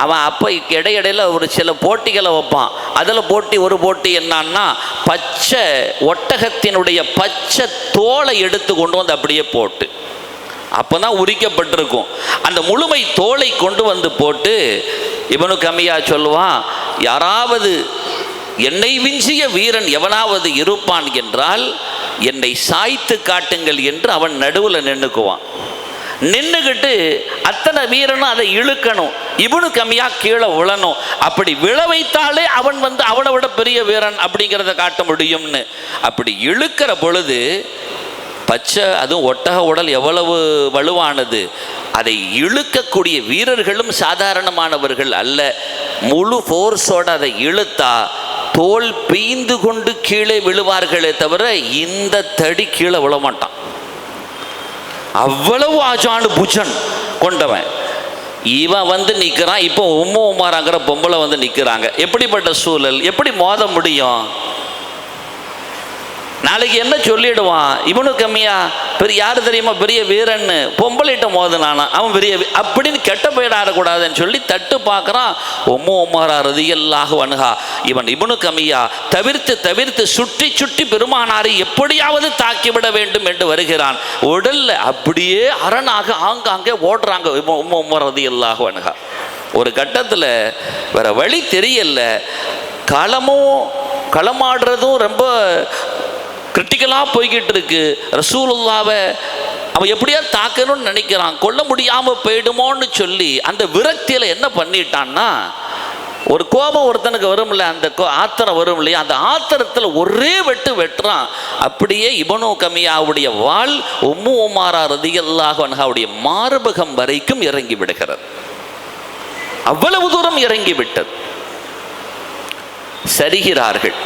அவன் அப்போ இடையிடையில் ஒரு சில போட்டிகளை வைப்பான். அதில் ஒரு போட்டி என்னன்னா, பச்சை ஒட்டகத்தினுடைய பச்சை தோலை எடுத்து கொண்டு வந்து அப்படியே போட்டு, அப்போ தான் உரிக்கப்பட்டிருக்கும், அந்த முழுமை தோலை கொண்டு வந்து போட்டு இப்னு கமியா சொல்லுவான், யாராவது என்னை விஞ்சிய வீரன் எவனாவது இருப்பான் என்றால் என்னை சாய்த்து காட்டுங்கள் என்று அவன் நடுவில் நின்றுக்குவான். நின்றுக்கிட்டு அத்தனை வீரனும் அதை இழுக்கணும், இப்னு கமியா கீழே விழணும். அப்படி விழ வைத்தாலே அவன் வந்து அவனை விட பெரிய வீரன் அப்படிங்கிறத காட்ட முடியும்னு. அப்படி இழுக்கிற பொழுது பச்சை, அதுவும் ஒட்டக உடல் எவ்வளவு வலுவானது, அதை இழுக்கக்கூடிய வீரர்களும் சாதாரணமானவர்கள் அல்ல. முழு ஃபோர்ஸோட அதை இழுத்தா தோல் பீந்து கொண்டு கீழே விழுவார்களே தவிர இந்த தடி கீழே விழமாட்டான். அவ்வளவு ஆஜானு புஜன் கொண்டவன் இவன் வந்து நிற்கிறான். இப்போ உம்மு உமாராங்கிற பொம்பளை வந்து நிற்கிறாங்க. எப்படிப்பட்ட சூழல், எப்படி மோத முடியும்? நாளைக்கு என்ன சொல்லிடுவான், இப்னு கமியா பெரிய யார் தெரியுமா பெரிய வீரன்னு, பொம்பளைகிட்ட மோதுனானா அவன் பெரிய அப்படின்னு கெட்ட பெயர் ஆடக்கூடாதுன்னு சொல்லி தட்டு பார்க்குறான். உம்மு உமாரா ரலியல்லாஹு அன்ஹா இவன் இப்னு கமியா தவிர்த்து சுற்றி சுற்றி பெருமானாரை எப்படியாவது தாக்கிவிட வேண்டும் என்று வருகிறான். உடல்ல அப்படியே அரணாக ஆங்காங்கே ஓடுறாங்க உம்மு உமாரா ரலியல்லாஹு அன்ஹா. ஒரு கட்டத்தில் வேற வழி தெரியல, களமாடுறதும் ரொம்ப கிரிட்டிக்கலாக போய்கிட்டு இருக்கு. ரசூலுல்லாவை அவன் எப்படியா தாக்கணும்னு நினைக்கிறான், கொல்ல முடியாமல் போயிடுமோன்னு சொல்லி அந்த விரக்தியில் என்ன பண்ணிட்டான்னா, ஒரு கோபம் ஒருத்தனுக்கு வரும்ல, அந்த ஆத்திரம் வரும் இல்லையா, அந்த ஆத்திரத்தில் ஒரே வெட்டுறான். அப்படியே இப்னு கமியாவுடைய வாள் உம்மு உமாரா ரலியல்லாஹு அன்ஹாவுடைய மார்பகம் வரைக்கும் இறங்கி விடுகிறது. அவ்வளவு தூரம் இறங்கி விட்டது. சரிகிறார்கள்.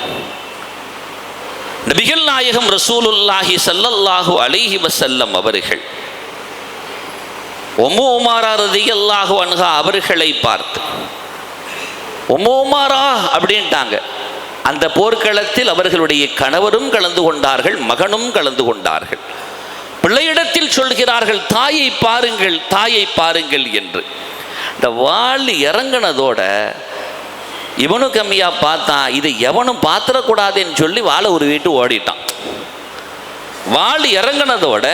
நபிகள் நாயகம் ரசூலுல்லாஹி ஸல்லல்லாஹு அலைஹி வஸல்லம் அவர்கள் உம்மு உமாரா ரலியல்லாஹு அன்ஹா அவர்களை பார்த்து உம்மு உமாரா அப்படின்ட்டாங்க. அந்த போர்க்களத்தில் அவர்களுடைய கணவரும் கலந்து கொண்டார்கள், மகனும் கலந்து கொண்டார்கள். பிள்ளையிடத்தில் சொல்கிறார்கள், தாயை பாருங்கள், தாயை பாருங்கள் என்று. இந்த வாள் இறங்கினதோட இப்னு கமியா பார்த்தான், இது எவனும் பார்த்துடக்கூடாதுன்னு சொல்லி வாளை உருவிட்டு ஓடிட்டான். வாள் இறங்கினதோட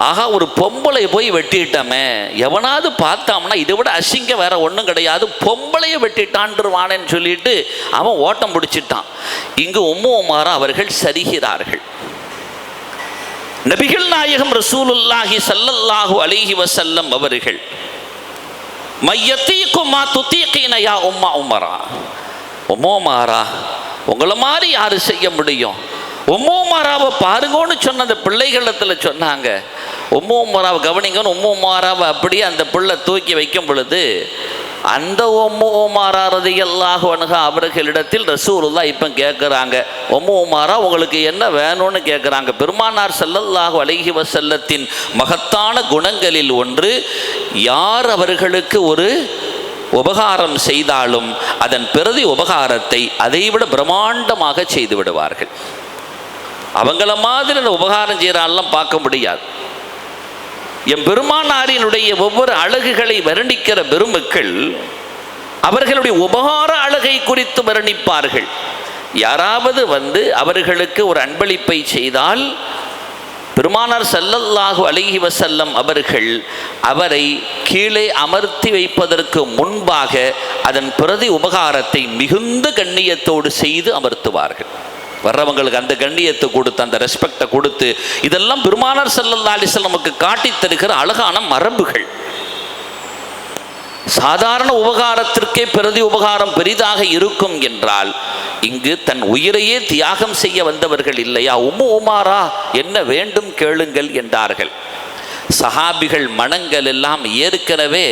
ஆகா ஒரு பொம்பளை போய் வெட்டிட்டமே, எவனாவது பார்த்தாம்னா இதை விட அசிங்கம் வேற ஒன்றும் கிடையாது, பொம்பளையை வெட்டிட்டான்ருவானேன்னு சொல்லிட்டு அவன் ஓட்டம் பிடிச்சிட்டான். இங்கு உம்மு உமாரா அவர்கள் சரிகிறார்கள். நபிகள் நாயகம் ரசூலுல்லாஹி ஸல்லல்லாஹு அலைஹி வஸல்லம் அவர்கள் மையத்தீக்குமா துத்தீக்கினையா உம்மா உமரா, உம்மு உமாரா உங்களை மாதிரி யாரு செய்ய முடியும், உம்மு உமாராவை பாருங்கன்னு சொன்ன அந்த பிள்ளைகளிடத்தில் சொன்னாங்க. உம்மு உமாராவை கவனிங்கன்னு உம்மு உமாராவை அப்படியே அந்த பிள்ளை தூக்கி வைக்கும் பொழுது அந்த உம்மு உமாரா ரலியல்லாஹு அன்ஹா அவர்களிடத்தில் ரசூலுல்லாஹ் இப்போ கேட்குறாங்க, உம்மு உமாரா உங்களுக்கு என்ன வேணும்னு கேட்குறாங்க. பெருமானார் ஸல்லல்லாஹு அலைஹி வஸல்லத்தின் மகத்தான குணங்களில் ஒன்று, யார் அவர்களுக்கு ஒரு உபகாரம் செய்தாலும் அதன் பிரதி உபகாரத்தை அதைவிட பிரம்மாண்டமாக செய்து விடுவார்கள். அவங்கள மாதிரி அந்த உபகாரம் செய்கிறான்லாம் பார்க்க முடியாது. என் பெருமானாரினுடைய ஒவ்வொரு அழகுகளை வர்ணிக்கிற பெருமக்கள் அவர்களுடைய உபகார அழகை குறித்து வர்ணிப்பார்கள். யாராவது வந்து அவர்களுக்கு ஒரு அன்பளிப்பை செய்தால் பெருமானார் ஸல்லல்லாஹு அலைஹி வஸல்லம் அவர்கள் அவரை கீழே அமர்த்தி வைப்பதற்கு முன்பாக அதன் பிரதி உபகாரத்தை மிகுந்த கண்ணியத்தோடு செய்து அமர்த்துவார்கள். வர்றவங்களுக்கு அந்த கண்ணியத்தை கொடுத்து அந்த ரெஸ்பெக்டை கொடுத்து, இதெல்லாம் பெருமானார் ஸல்லல்லாஹு அலைஹி வஸல்லமுக்கு காட்டித் தருகிற அழகான மரபுகள். சாதாரண உபகாரத்திற்கே பிரதி உபகாரம் பெரிதாக இருக்கும் என்றால் இங்கு தன் உயிரையே தியாகம் செய்ய வந்தவர்கள் இல்லையா? உமாரா, என்ன வேண்டும் கேளுங்கள் என்றார்கள். சஹாபிகள் மனங்கள் எல்லாம் ஏற்கனவே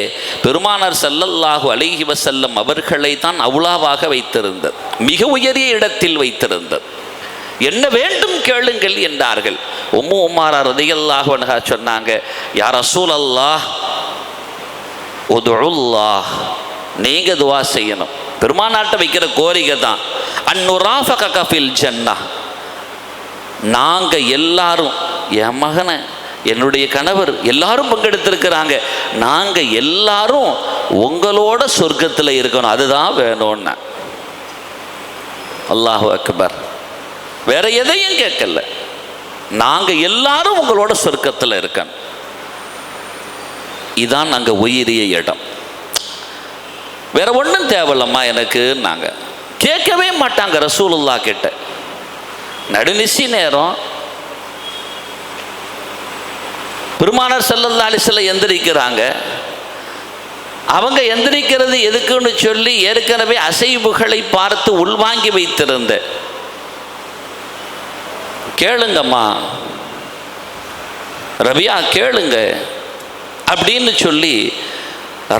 பெருமானார் ஸல்லல்லாஹு அலைஹி வஸல்லம் அவர்களை தான் அவுலாவாக வைத்திருந்தது, மிக உயரிய இடத்தில் வைத்திருந்தது. என்ன வேண்டும் கேளுங்கள் என்றார்கள். உமாரா ரலியல்லாஹு அன்ஹா சொன்னாங்க, யா ரசூலல்லாஹ் உதுல்லாஹ், நீங்க துஆ செய்யணும். பெருமானாட்ட வைக்கிற கோரிக்கை தான் அன்னுராஃபக ஃபில் ஜன்னah. நாங்க எல்லாரும், என் மகனை, என்னுடைய கணவர் எல்லாரும் பங்கெடுத்திருக்கிறாங்க, நாங்க எல்லாரும் உங்களோட சொர்க்கத்தில் இருக்கணும், அதுதான் வேணும்னா. அல்லாஹு அக்பர். வேற எதையும் கேட்கல, நாங்க எல்லாரும் உங்களோட சொர்க்கத்தில் இருக்கணும், இதான் நாங்க உயரிய இடம், வேற ஒன்றும் தேவையில்லம்மா எனக்கு. நாங்க கேட்கவே மாட்டாங்க ரசூலுல்லாஹ் கிட்ட. நடுநிசி நேரம் பெருமானார் ஸல்லல்லாஹு அலைஹி வஸல்லம் எந்திரிக்கிறாங்க. அவங்க எந்திரிக்கிறது எதுக்குன்னு சொல்லி ஏற்கனவே அசைவுகளை பார்த்து உள்வாங்கி வைத்திருந்த, கேளுங்கம்மா ரபியா கேளுங்க அப்படின்னு சொல்லி,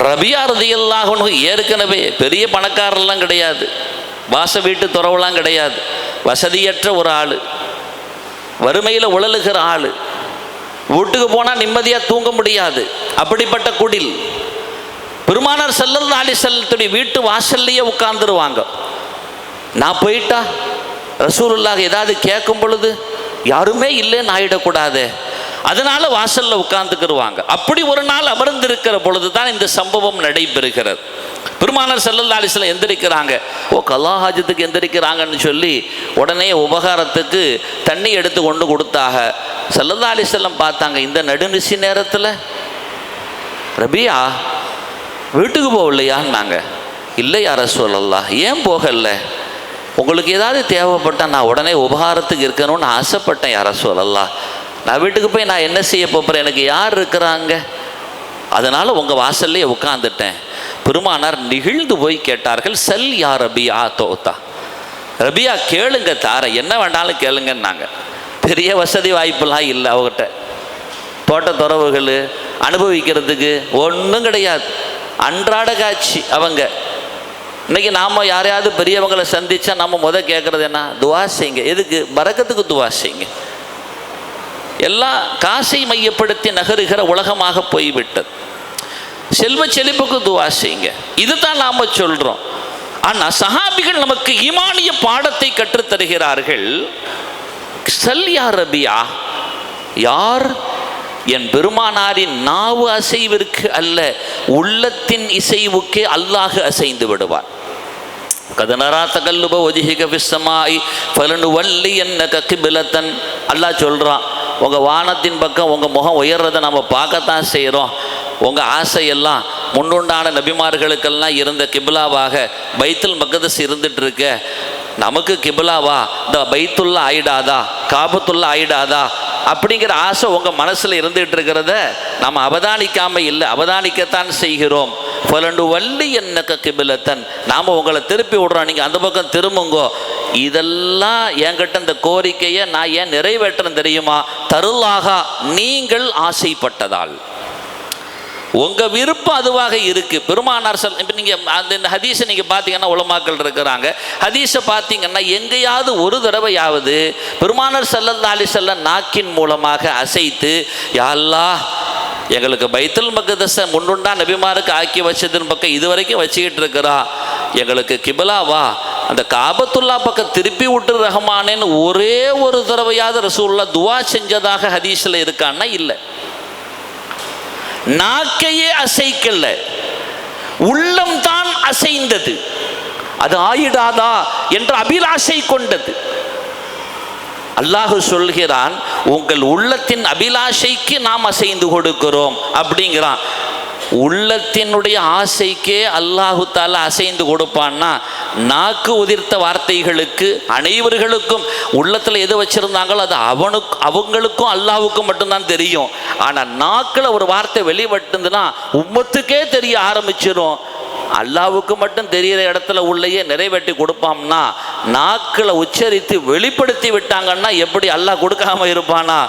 ரபியா ரலியல்லாஹு அன்ஹு ஏற்கனவே பெரிய பணக்காரெல்லாம் கிடையாது, வாச வீட்டு துறவுலாம் கிடையாது, வசதியற்ற ஒரு ஆள், வறுமையில் உழலுகிற ஆள், வீட்டுக்கு போனால் நிம்மதியாக தூங்க முடியாது, அப்படிப்பட்ட குடில். பெருமானார் ஸல்லல்லாஹு அலைஹி வஸல்லத்துடைய வீட்டு வாசல்லையே உட்கார்ந்துருவாங்க. நான் போயிட்டா ரசூலுல்லாஹ் ஏதாவது கேட்கும் பொழுது யாருமே இல்லைன்னு ஆயிடக்கூடாது, அதனால வாசல்ல உட்கார்ந்துக்கிடுவாங்க. அப்படி ஒரு நாள் அமர்ந்திருக்கிற பொழுது தான் இந்த சம்பவம் நடைபெறுகிறது. பெருமானார் ஸல்லல்லாஹு அலைஹி வஸல்லம் எந்திரிக்கிறாங்க. கலா ஹாஜத்துக்கு எந்திரிக்கிறாங்கன்னு சொல்லி உடனே உபகாரத்துக்கு தண்ணி எடுத்து கொண்டு கொடுத்தாக. ஸல்லல்லாஹு அலைஹி வஸல்லம் பார்த்தாங்க, இந்த நடுநிசி நேரத்தில் ரபியா வீட்டுக்கு போகலையான்னாங்க. இல்லை யா ரசூலல்லாஹ், ஏன் போகல? உங்களுக்கு ஏதாவது தேவைப்பட்டால் நான் உடனே உபகாரத்துக்கு இருக்கணும்னு ஆசைப்பட்டேன் யா ரசூலல்லாஹ். நான் வீட்டுக்கு போய் நான் என்ன செய்ய போகிறேன், எனக்கு யார் இருக்கிறாங்க, அதனால் உங்கள் வாசல்லே உட்காந்துட்டேன். பெருமானார் நிகழ்ந்து போய் கேட்டார்கள், சல் யா ரபியா தோத்தா, ரபியா கேளுங்க தார, என்ன வேண்டாலும் கேளுங்கன்னாங்க. பெரிய வசதி வாய்ப்பெல்லாம் இல்லை அவங்ககிட்ட, தோட்ட துறவுகள் அனுபவிக்கிறதுக்கு ஒன்றும் கிடையாது, அன்றாட காட்சி அவங்க. இன்றைக்கி நாம் யாரையாவது பெரியவங்களை சந்தித்தா நம்ம கேட்குறது என்ன, துவா செய்யுங்க. எதுக்கு? பரக்கத்துக்கு துவா செய்யுங்க. எல்லாம் காசை மையப்படுத்தி நகருகிற உலகமாக போய்விட்டது. செல்வ செழிப்புக்கு துவா செய்யுங்க, இதுதான் நாம் சொல்கிறோம். ஆனால் சஹாபிகள் நமக்கு ஈமானிய பாடத்தை கற்றுத்தருகிறார்கள். சல் யா ரபியா, யார் என் பெருமானாரின் நாவு அசைவிற்கு அல்ல, உள்ளத்தின் இசைவுக்கே அல்லாஹ் அசைந்து விடுவார். கதனரா தகல்லுப வஜ்ஹிக ஃபிஸ்ஸமாஇ ஃபலனுவல்லியன்னக கிப்லத்தன். அல்லாஹ் சொல்கிறான், உங்கள் வானத்தின் பக்கம் உங்கள் முகம் உயர்றதை நம்ம பார்க்கத்தான் செய்கிறோம். உங்கள் ஆசையெல்லாம் முன்னுண்டான நபிமார்களுக்கெல்லாம் இருந்த கிபிலாவாக பைத்துல் மக்தஸ் இருந்துட்டு இருக்க, நமக்கு கிபிலாவா இந்த பைத்துல்லா ஆயிடாதா, காபத்துல்லா ஆயிடாதா அப்படிங்கிற ஆசை உங்கள் மனசில் இருந்துகிட்டு இருக்கிறத நம்ம அவதானிக்காமல் இல்லை, அவதானிக்கத்தான் செய்கிறோம். பலண்டு வள்ளி என்னக்க கிபிலத்தன், நாம் உங்களை திருப்பி விடுறோம், நீங்கள் அந்த பக்கம் திரும்புங்கோ. இதெல்லாம் என்கிட்ட இந்த கோரிக்கையை நான் ஏன் நிறைவேற்றணும் தெரியுமா? தருளாகா, நீங்கள் ஆசைப்பட்டதால், உங்கள் விருப்பம் அதுவாக இருக்குது. பெருமானார் இப்போ நீங்கள் அந்த ஹதீஸை நீங்கள் பார்த்தீங்கன்னா, உலமாக்கள் இருக்கிறாங்க, ஹதீஸை பார்த்தீங்கன்னா எங்கேயாவது ஒரு தடவையாவது பெருமானார் ஸல்லல்லாஹு அலைஹி வஸல்லம் நாக்கின் மூலமாக அசைத்து, யா அல்லாஹ் எங்களுக்கு பைத்துல் மக்தஸை முன்னுண்டா நபிமாருக்கு ஆக்கி வச்சதுன்னு பக்கம் இது வரைக்கும் வச்சுக்கிட்டு இருக்கிறா, எங்களுக்கு கிபிலாவா அந்த காபத்துல்லா பக்கம் திருப்பி விட்டு ரஹ்மானேன்னு ஒரே ஒரு தடவையாவது ரசூலுல்லாஹ் துவா செஞ்சதாக ஹதீஸில் இருக்கான்னா இல்லை. நாக்கையே அசைக்கல, உள்ளம்தான் அசைந்தது. அது ஆயிடாதா என்ற அபிலாஷை கொண்டது. அல்லாஹ் சொல்கிறான், உங்கள் உள்ளத்தின் அபிலாஷைக்கு நாம் அசைந்து கொடுக்கிறோம் அப்படிங்கிறான். உள்ளத்தினுடைய ஆசைக்கே அல்லாஹு தாலா அசைந்து கொடுப்பான்னா, நாக்கு உதிர்த்த வார்த்தைகளுக்கு அனைவர்களுக்கும் உள்ளத்தில் எது வச்சுருந்தாங்களோ அது அவங்களுக்கும் அல்லாஹுக்கும் மட்டும்தான் தெரியும். ஆனால் நாக்கில் ஒரு வார்த்தை வெளிப்பட்டுதுன்னா உம்மத்துக்கே தெரிய ஆரம்பிச்சிடும். அல்லாஹ்வுக்கு மட்டும் தெரிகிற இடத்துல உள்ளேயே நிறைவேற்றி கொடுப்போம்னா நாக்கில் உச்சரித்து வெளிப்படுத்தி விட்டாங்கன்னா எப்படி அல்லாஹ் கொடுக்காம இருப்பானா?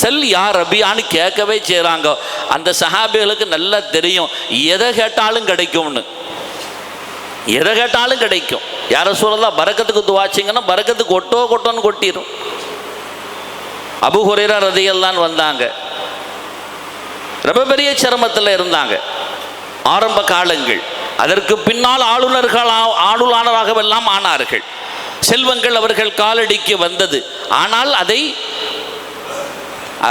செல் யார் ரபியான்னு கேட்கவே செய்கிறாங்க. அந்த சஹாபிகளுக்கு நல்லா தெரியும் எதை கேட்டாலும் கிடைக்கும்னு. எதை கேட்டாலும் கிடைக்கும். யார சொல்லலாம் பரக்கத்துக்கு துவாச்சிங்கன்னா பரக்கத்துக்கு கொட்டோன்னு கொட்டிடும். அபூ ஹுரைரா ரலியல்லாஹு வந்தாங்க. ரொம்ப பெரிய சிரமத்தில் இருந்தாங்க ஆரம்ப காலங்கள். அதற்கு பின்னால் ஆளுநராகவெல்லாம் ஆனார்கள். செல்வங்கள் அவர்கள் காலடிக்கு வந்தது. ஆனால் அதை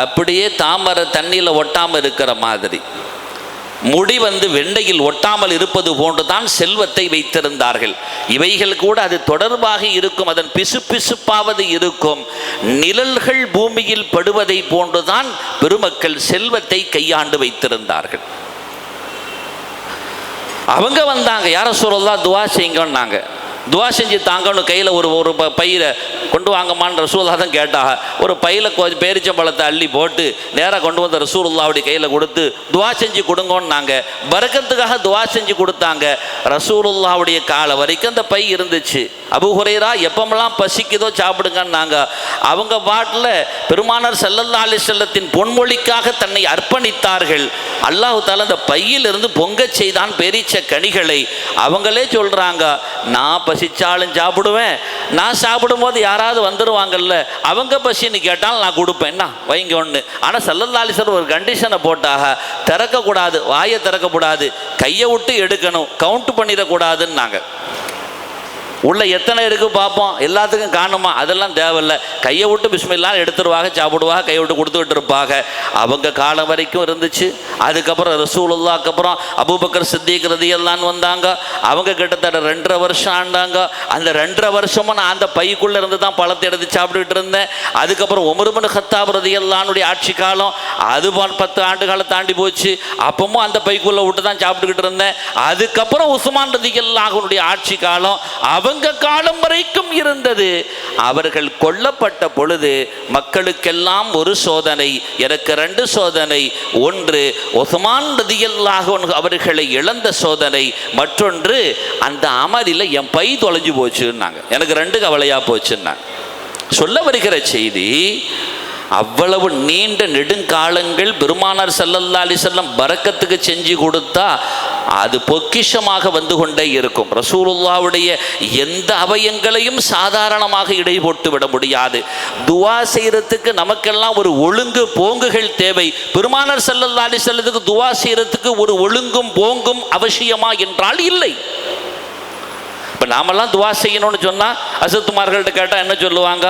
அப்படியே தாமரை தண்ணியில் ஒட்டாமல் இருக்கிற மாதிரி, முடி வெண்டையில் ஒட்டாமல் இருப்பது போன்றுதான் செல்வத்தை வைத்திருந்தார்கள். இவைகள் கூட அது தொடர்பாக இருக்கும். அதன் பிசுபிசுப்பாவது இருக்கும். நிழல்கள் பூமியில் படுவதை போன்றுதான் பெருமக்கள் செல்வத்தை கையாண்டு வைத்திருந்தார்கள். அவங்க வந்தாங்க, யார சொல்லலாம் துவா செய்யுங்கன்னாங்க. துவா செஞ்சு தாங்கன்னு கையில் ஒரு பையில கொண்டு வாங்கம்மான்னு ரசூலுல்லாஹ் தான் கேட்டாங்க. ஒரு பையில கொஞ்சம் பேரிச்சம்பழத்தை அள்ளி போட்டு நேராக கொண்டு வந்த ரசூலுல்லாஹ்வுடைய கையில் கொடுத்து துவா செஞ்சு கொடுங்கன்னாங்க. பரக்கத்துக்காக துவா செஞ்சு கொடுத்தாங்க. ரசூலுல்லாஹ்வுடைய காலை வரைக்கும் அந்த பை இருந்துச்சு. அபூ ஹுரைரா எப்பமெல்லாம் பசிக்குதோ சாப்பிடுங்கன்னாங்க. அவங்க பாட்டில் பெருமானார் ஸல்லல்லாஹு அலைஹி வஸல்லத்தின் பொன்மொழிக்காக தன்னை அர்ப்பணித்தார்கள். அல்லாஹ் தஆலா அந்த பையிலிருந்து பொங்கச் செய்தான் பேரீச்ச கனிகளை. அவங்களே சொல்கிறாங்க, நான் பசிச்சாலும் சாப்பிடுவேன், நான் சாப்பிடும்போது யாராவது வந்துடுவாங்கல்ல, அவங்க பசின்னு கேட்டாலும் நான் கொடுப்பேன், என்ன வைங்க ஒன்று. ஆனால் ஸல்லல்லாஹு அலைஹி வஸல்லம் ஒரு கண்டிஷனை போட்டாக, திறக்கக்கூடாது, வாயை திறக்கக்கூடாது, கையை விட்டு எடுக்கணும், கவுண்ட் பண்ணிடக்கூடாதுன்னாங்க. உள்ள எத்தனை இருக்கு பார்ப்போம், எல்லாத்துக்கும் காணுமா? அதெல்லாம் தேவையில்லை, கையை விட்டு பிஸ்மில்லாஹ் எடுத்துருவாங்க, சாப்பிடுவாங்க, கையை விட்டு கொடுத்துக்கிட்டு இருப்பாங்க. அவங்க காலம் வரைக்கும் இருந்துச்சு. அதுக்கப்புறம் ரசூலுல்லாஹ்க்கு அப்புறம் அபூபக்கர் சித்திக் ரலியல்லாஹு வந்தாங்க. அவங்க கிட்டத்தட்ட 2.5 வருஷம் ஆண்டாங்க. அந்த 2.5 வருஷமும் நான் அந்த பைக்குள்ளே இருந்து தான் பழத்தை எடுத்து சாப்பிட்டுக்கிட்டு இருந்தேன். அதுக்கப்புறம் உமர் இப்னு கத்தாப் ரலியல்லாஹுடைய ஆட்சி காலம், அது 10 ஆண்டு காலம் தாண்டி போச்சு. அப்பவும் அந்த பைக்குள்ளே விட்டு தான் சாப்பிட்டுக்கிட்டு இருந்தேன். அதுக்கப்புறம் உஸ்மான் ரலியல்லாஹுடைய ஆட்சி காலம், அவங்க காலம் வரைக்கும் இருந்தது. அவர்கள் கொல்லப்பட்ட பொழுது மக்களுக்கெல்லாம் ஒரு சோதனை, எனக்கு 2 சோதனை. ஒன்று உஸ்மான் ரலியல்லாஹு அன்ஹு அவர்களை இழந்த சோதனை, மற்றொன்று அந்த அமரில் என் பை தொலைஞ்சு போச்சுன்னாங்க. எனக்கு 2 கவலையா போச்சுன்னாங்க. சொல்ல வருகிற செய்தி, அவ்வளவு நீண்ட நெடுங்காலங்கள் பெருமானார் ஸல்லல்லாஹு அலைஹி வஸல்லம் பரக்கத்துக்கு செஞ்சு கொடுத்தா அது பொக்கிஷமாக வந்து கொண்டே இருக்கும். ரசூலுல்லாஹ்வுடைய எந்த அவயங்களையும் சாதாரணமாக இடை போட்டு விட முடியாது. துவா செய்யறதுக்கு நமக்கெல்லாம் ஒரு ஒழுங்கு போங்குகள் தேவை. பெருமானார் ஸல்லல்லாஹு அலைஹி வஸல்லத்துக்கு துவா செய்யறதுக்கு ஒரு ஒழுங்கும் போங்கும் அவசியமா என்றால் இல்லை. இப்போ நாமெல்லாம் துவா செய்யணும்னு சொன்னால் அசத்துமார்கள்ட்ட கேட்டால் என்ன சொல்லுவாங்க?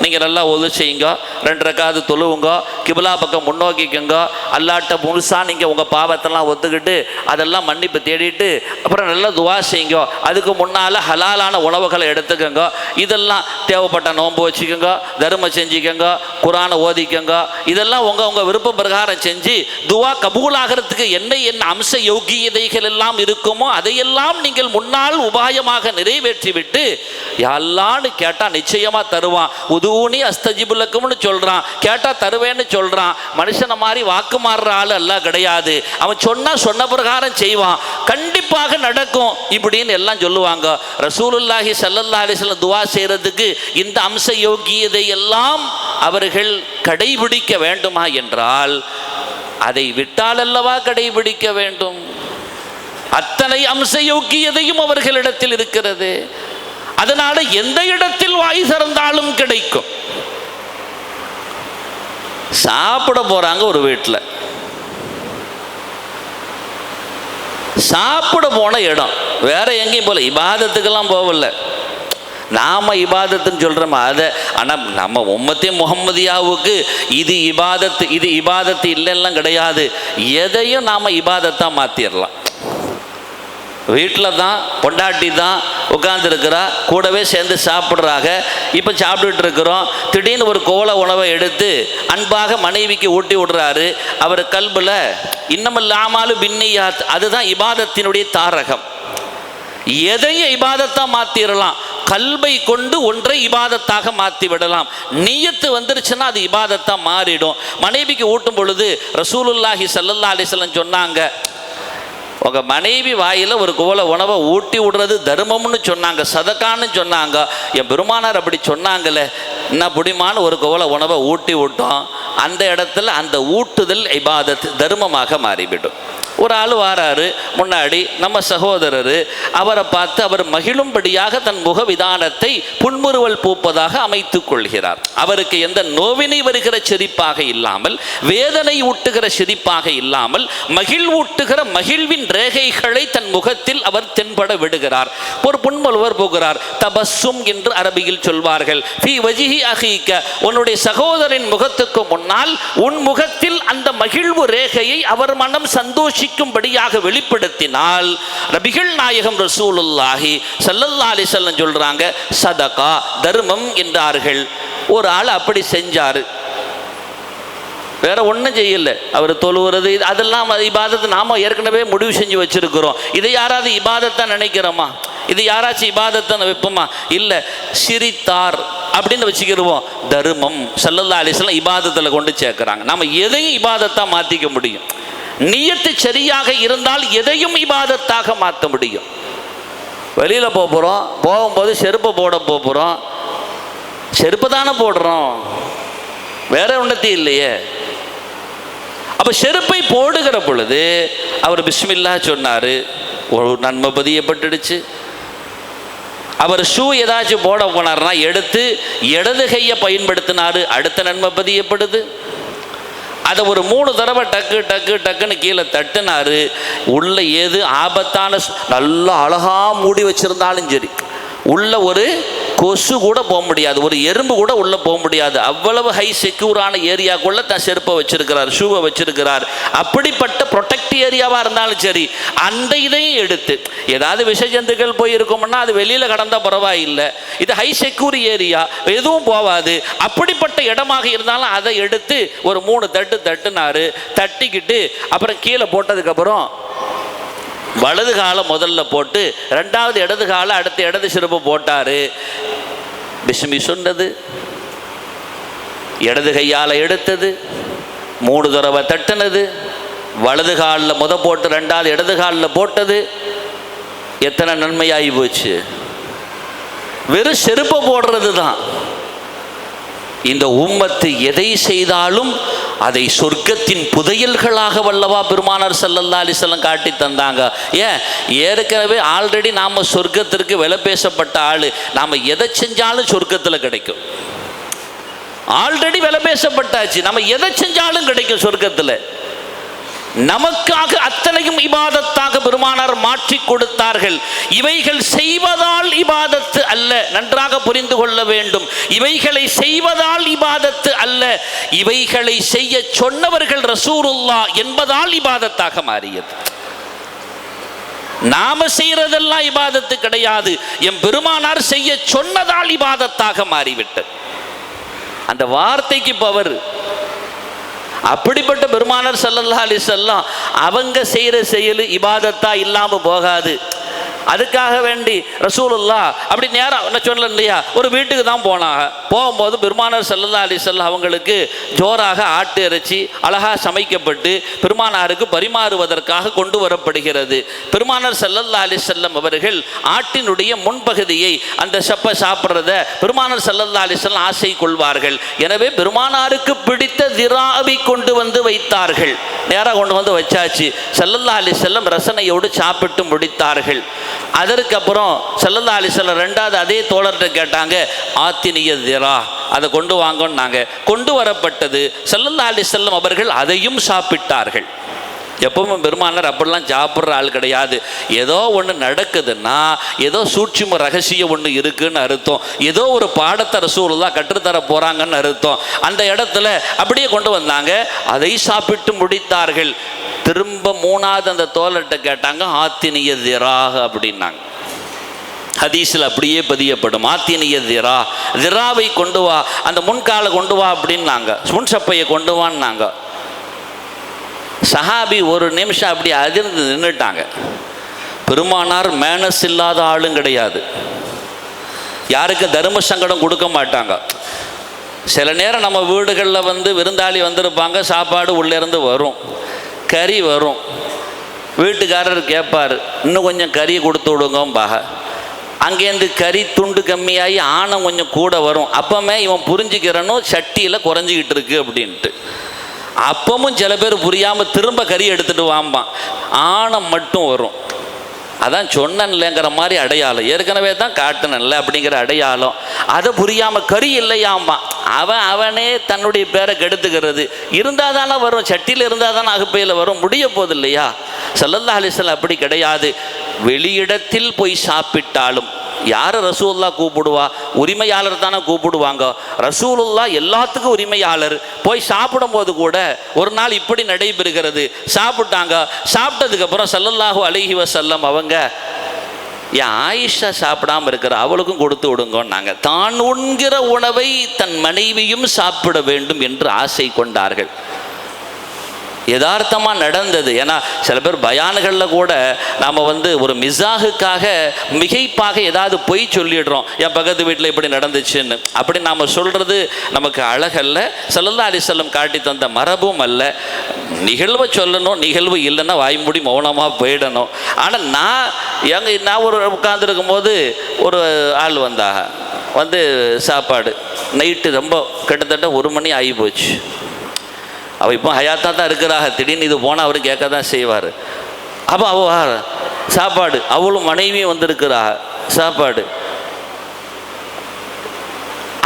நீங்கள் நல்லா ஒது செய்யுங்க, 2 ரக்காத்து தொழுவுங்க, கிபிலா பக்கம் முன்னோக்கிக்கோங்க, அல்லாட்ட முழுசாக நீங்கள் உங்கள் பாவத்தெல்லாம் ஒத்துக்கிட்டு அதெல்லாம் மன்னிப்பு தேடிட்டு அப்புறம் நல்லா துவா செய்யுங்க. அதுக்கு முன்னால் ஹலாலான உணவுகளை எடுத்துக்கோங்க. இதெல்லாம் தேவைப்பட்ட நோன்பு வச்சுக்கோங்க, தர்மம் செஞ்சுக்கோங்க, குரானை ஓதிக்கோங்க. இதெல்லாம் உங்கள் விருப்ப பிரகாரம் செஞ்சு துவா கபூலாகிறதுக்கு என்ன அம்ச யோகியதைகள் எல்லாம் இருக்குமோ அதையெல்லாம் நீங்கள் முன்னால் உபாயமாக நிறைவேற்றிவிட்டு யாழ்லான்னு கேட்டால் நிச்சயமாக தருவான். உதூனி அஸ்தஜிபுலக்கும்னு சொல்கிறான், கேட்டால் தருவேன்னு சொல்கிறான். மனுஷனை மாதிரி வாக்கு மாறுற ஆள் எல்லாம் கிடையாது. அவன் சொன்ன பிரகாரம் செய்வான், கண்டிப்பாக நடக்கும் இப்படின்னு எல்லாம் சொல்லுவாங்க. ரசூலுல்லாஹி ஸல்லல்லாஹு அலைஹி வஸல்லம் துவா செய்கிறதுக்கு இந்த அம்ச யோகியதை எல்லாம் அவர்கள் கடைபிடிக்க வேண்டுமா என்றால் அதை விட்டால் அல்லவா கடைபிடிக்க வேண்டும். அத்தனை அம்ச யோக்கியதையும் அவர்களிடத்தில் இருக்கிறது. அதனால எந்த இடத்தில் வாய் திறந்தாலும் கிடைக்கும். சாப்பிட போறாங்க ஒரு வீட்டில், சாப்பிட போன இடம் வேற எங்கேயும் போல, இபாதத்துக்கெல்லாம் போகல. நாம இபாதத்துன்னு சொல்றோம் அதை. ஆனால் நம்ம உம்மத்தே முஹம்மதியாவுக்கு இது இபாதத்து இல்லைலாம் கிடையாது. எதையும் நாம் இபாதத்தான் மாற்றிடலாம். வீட்டில் தான் பொண்டாட்டி தான் உட்காந்துருக்கிறா, கூடவே சேர்ந்து சாப்பிட்றாங்க. இப்போ சாப்பிட்டுட்டு இருக்கிறோம், திடீர்னு ஒரு கோல உணவை எடுத்து அன்பாக மனைவிக்கு ஊட்டி விடுறாரு. அவர் கல்பில் இன்னமில்லாமலும் பின்னியாத், அதுதான் இபாதத்தினுடைய தாரகம். எதையும் இபாதத்தான் மாற்றிடலாம். கல்பை கொண்டு ஒன்றை இபாதத்தாக மாற்றி விடலாம். நியத்து வந்துருச்சுன்னா அது இபாதத்தான் மாறிடும். மனைவிக்கு ஊட்டும் பொழுது ரசூலுல்லாஹி ஸல்லல்லாஹு அலைஹி வஸல்லம் சொன்னாங்க, உங்கள் மனைவி வாயில் ஒரு கோல உணவை ஊட்டி விடுறது தர்மம்னு சொன்னாங்க, சதக்கான்னு சொன்னாங்க. என் பெருமானார் அப்படி சொன்னாங்களே, என்ன புடிமான்னு ஒரு கோல உணவை ஊட்டி விட்டோம். அந்த இடத்துல அந்த ஊட்டுதல் இபாதத் தர்மமாக மாறிவிடும். ஒரு ஆள் வாராரு முன்னாடி, நம்ம சகோதரர், அவரை பார்த்து அவர் மகிழும்படியாக தன் முக விதானத்தை புன்முறுவல் பூப்பதாக அமைத்துக் கொள்கிறார். அவருக்கு எந்த நோவினை வருகிற சிரிப்பாக இல்லாமல், வேதனை ஊட்டுகிற சிரிப்பாக இல்லாமல், மகிழ்வூட்டுகிற மகிழ்வின் ரேகைகளை தன் முகத்தில் அவர் தென்பட விடுகிறார். ஒரு புன்முறுவர் போகிறார். தபஸ்ஸும் என்று அரபியில் சொல்வார்கள். ஃபீ வஜிஹி அஹீக, உன்னுடைய சகோதரின் முகத்துக்கு முன்னால் உன் முகத்தில் அந்த மகிழ்வு ரேகையை அவர் மனம் சந்தோஷிக்கும்படியாக வெளிப்படுத்தினால், நபிகள் நாயகம் ரசூலுல்லாஹி ஸல்லல்லாஹு அலைஹி வஸல்லம் சொல்றாங்க, சதகா தர்மம் என்றார்கள். ஒரு ஆள் அப்படி செஞ்சாரு, வேற ஒன்றும் செய்யல, அவர் தொழுவுறது அதெல்லாம் இபாதத்தை நாம ஏற்கனவே முடிவு செஞ்சு வச்சிருக்கிறோம். இதை யாராவது இபாதத்தை நினைக்கிறோமா? இது யாராச்சும் இபாதத்தை வைப்போமா? இல்லை. சிரித்தார் அப்படின்னு வச்சுக்கிடுவோம், தர்மம். ஸல்லல்லாஹு அலைஹி வஸல்லம் இபாதத்தில் கொண்டு சேர்க்குறாங்க. நம்ம எதையும் இபாதத்தாக மாற்றிக்க முடியும். நியத்து சரியாக இருந்தால் எதையும் இபாதத்தாக மாற்ற முடியும். வெளியில் போகிறோம், போகும்போது செருப்பை போட போகிறோம், செருப்பு தானே போடுறோம், வேற ஒன்றத்தையும் இல்லையே. அப்போ செருப்பை போடுகிற பொழுது அவர் பிஸ்மில்லா சொன்னார், ஒரு நன்மை பதியப்பட்டுடுச்சு. அவர் ஷூ ஏதாச்சும் போட போனார்னா எடுத்து இடது கையை பயன்படுத்தினார், அடுத்த நன்மை பதியப்படுது. அதை ஒரு 3 தடவை டக்கு டக்கு டக்குன்னு கீழே தட்டுனாரு. உள்ள ஏது ஆபத்தான நல்லா அழகாக மூடி வச்சிருந்தாலும் சரி, உள்ள ஒரு கொசு கூட போக முடியாது, ஒரு எறும்பு கூட உள்ளே போக முடியாது. அவ்வளவு ஹை செக்யூரான ஏரியாக்குள்ளே தான் செருப்பை வச்சிருக்கிறார், ஷூவை வச்சிருக்கிறார். அப்படிப்பட்ட ப்ரொடெக்ட் ஏரியாவாக இருந்தாலும் சரி, அந்த இதையும் எடுத்து ஏதாவது விஷஜந்துக்கள் போயிருக்கோம்னா அது வெளியில் கடந்தால் பரவாயில்லை, இது ஹை செக்யூர் ஏரியா, எதுவும் போகாது. அப்படிப்பட்ட இடமாக இருந்தாலும் அதை எடுத்து ஒரு 3 தட்டு தட்டுனாரு. தட்டிக்கிட்டு அப்புறம் கீழே போட்டதுக்கப்புறம் வலது காலை முதல்ல போட்டு, ரெண்டாவது இடது காலை அடுத்த இடது சிறப்பு போட்டார். பிஸ்மி சொன்னது, இடது கையால் எடுத்தது, 3 தடவை தட்டுனது, வலது காலில் போட்டு ரெண்டாவது இடது காலில் போட்டது. எத்தனை நன்மையாகி போச்சு! வெறும் செருப்பை போடுறது தான். இந்த உம்மத்து எதை செய்தாலும் அதை சொர்க்கத்தின் புதையல்களாக வல்லவா பெருமானார் ஸல்லல்லாஹு அலைஹி வஸல்லம் காட்டி தந்தாங்க. ஏன், ஏற்கனவே ஆல்ரெடி நாம் சொர்க்கத்திற்கு விலை பேசப்பட்ட ஆள், நாம் எதை செஞ்சாலும் சொர்க்கத்தில் கிடைக்கும். ஆல்ரெடி விலை பேசப்பட்டாச்சு, நம்ம எதை செஞ்சாலும் கிடைக்கும் சொர்க்கத்தில். நமக்காக அத்தனையும் இபாதத்தாக பெருமானார் மாற்றி கொடுத்தார்கள். இவைகள் செய்வதால் இபாதத்து அல்ல, நன்றாக புரிந்து கொள்ள வேண்டும். இவைகளை செய்வதால் இபாதத்து அல்ல, இவைகளை செய்ய சொன்னவர்கள் ரசூலுல்லாஹ் என்பதால் இபாதத்தாக மாறியது. நாம செய்யறதெல்லாம் இபாதத்து கிடையாது, என் பெருமானார் செய்ய சொன்னதால் இபாதத்தாக மாறிவிட்டது. அந்த வார்த்தைக்கு பவர். அப்படிப்பட்ட பெருமானார் ஸல்லல்லாஹு அலைஹி வஸல்லம் அவங்க செய்கிற செயல் இபாதத்தா இல்லாமல் போகாது. அதுக்காக வேண்டி ரசூலுல்லாஹ் அப்படி நேரம் என்ன சொல்ல இல்லையா, ஒரு வீட்டுக்கு தான் போனாங்க. போகும்போது பெருமானார் ஸல்லல்லாஹு அலைஹி வஸல்லம் அவங்களுக்கு ஜோராக ஆட்டு இறைச்சி அழகாக சமைக்கப்பட்டு பெருமானாருக்கு பரிமாறுவதற்காக கொண்டு வரப்படுகிறது. பெருமானார் ஸல்லல்லாஹு அலைஹி வஸல்லம் அவர்கள் ஆட்டினுடைய முன்பகுதியை அந்த சப்பை சாப்பிட்றத பெருமானார் ஸல்லல்லாஹு அலைஹி வஸல்லம் ஆசை கொள்வார்கள். எனவே பெருமானாருக்கு பிடித்த திராவை கொண்டு வந்து வைத்தார்கள். நேராக கொண்டு வந்து வச்சாச்சு. ஸல்லல்லாஹு அலைஹி வஸல்லம் ரசனையோடு சாப்பிட்டு முடித்தார்கள். அதற்கப்புறம் ஸல்லல்லாஹு அலைஹி வஸல்லம் ரெண்டாவது அதே தோழர்கிட்ட கேட்டாங்க, ஆத்தினிய திரா, அதை கொண்டு வாங்கன்னாங்க. கொண்டு வரப்பட்டது. ஸல்லல்லாஹு அலைஹி வஸல்லம் அவர்கள் அதையும் சாப்பிட்டார்கள். எப்பவும் பெருமானார் அப்படிலாம் சாப்பிட்ற ஆள் கிடையாது. ஏதோ ஒன்று நடக்குதுன்னா ஏதோ சூட்சும ரகசியம் ஒன்று இருக்குன்னு அர்த்தம், ஏதோ ஒரு பாடத்தை ரசூலுல்லாஹ் கற்றுத்தர போகிறாங்கன்னு அர்த்தம். அந்த இடத்துல அப்படியே கொண்டு வந்தாங்க, அதை சாப்பிட்டு முடித்தார்கள். திரும்ப 3வது அந்த தோழர்கிட்ட கேட்டாங்க, ஆத்தினிய திராக அப்படின்னாங்க. ஹதீஸில் அப்படியே பதியப்படும், ஆத்தினிய திரா, திராவை கொண்டு வா, அந்த முன்காலை கொண்டு வா அப்படின்னாங்க, முன் சப்பையை கொண்டு வான்னாங்க. சஹாபி ஒரு நிமிஷம் அப்படி அதிர்ந்து நின்றுட்டாங்க. பெருமானார் மேனஸ் இல்லாத ஆளும் கிடையாது, யாருக்கும் தர்ம சங்கடம் கொடுக்க மாட்டாங்க. சில நேரம் நம்ம வீடுகளில் விருந்தாளி வந்திருப்பாங்க, சாப்பாடு உள்ளேருந்து வரும், கறி வரும், வீட்டுக்காரர் கேட்பார், இன்னும் கொஞ்சம் கறியை கொடுத்து விடுங்கம்பாக. அங்கேருந்து கறி துண்டு கம்மியாகி ஆணம் கொஞ்சம் கூட வரும். அப்போமே இவன் புரிஞ்சுக்கிறனும் சட்டியில் குறைஞ்சிக்கிட்டு இருக்கு அப்படின்ட்டு. அப்பவும் சில பேர் புரியாமல் திரும்ப கறி எடுத்துகிட்டு வாம்பான், ஆணம் மட்டும் வரும். அதான் சொன்னன்லங்கிற மாதிரி அடையாளம், ஏற்கனவே தான் காட்டினன்ல அப்படிங்கிற அடையாளம். அதை புரியாமல் கறி இல்லையாம்பான். அவனே தன்னுடைய பேரை கெடுத்துக்கிறது. இருந்தால் தானே வரும், சட்டியில் இருந்தால் தானே அகுப்பையில் வரும், முடிய போது இல்லையா? ஸல்லல்லாஹு அலைஹி வஸல்லம் அப்படி கிடையாது. வெளியிடத்தில் போய் சாப்பிட்டாலும் யாரை ரசூலுல்லாஹ் கூப்பிடுவா? உரிமையாளர் தானே கூப்பிடுவாங்க. ரசூலுல்லாஹ் எல்லாத்துக்கும் உரிமையாளர். போய் சாப்பிடும்போது கூட ஒரு நாள் இப்படி நடைபெறுகிறது. சாப்பிட்டாங்க. சாப்பிட்டதுக்கப்புறம் ஸல்லல்லாஹு அலைஹி வஸல்லம் அவங்க, என் ஆயிஷா சாப்பிடாமல் இருக்கிற அவளுக்கும் கொடுத்து விடுங்கன்னாங்க. தான் உண்கிற உணவை தன் மனைவியும் சாப்பிட வேண்டும் என்று ஆசை கொண்டார்கள். யதார்த்தமாக நடந்தது. ஏன்னா சில பேர் பயான்களில் கூட நாம் ஒரு மிசாகுக்காக மிகைப்பாக ஏதாவது பொய் சொல்லிடுறோம். என் பக்கத்து வீட்டில் இப்படி நடந்துச்சுன்னு. அப்படி நாம் சொல்கிறது நமக்கு அழகல்ல, ஸல்லல்லாஹு அலைஹி வஸல்லம் காட்டி தந்த மரபும் அல்ல. நிகழ்வை சொல்லணும், நிகழ்வு இல்லைன்னா வாய்மூடி மௌனமாக போயிடணும். ஆனால் நான் ஒரு உட்கார்ந்துருக்கும் போது ஒரு ஆள் சாப்பாடு நைட்டு ரொம்ப கிட்டத்தட்ட 1 மணி ஆகி போச்சு. அவள் இப்போ ஹயாத்தாக தான் இருக்கிறாங்க. திடீர்னு இது போனால் அவர் கேட்க தான் செய்வார். அப்போ அவள் சாப்பாடு, அவளும் மனைவியும் வந்திருக்கிறா. சாப்பாடு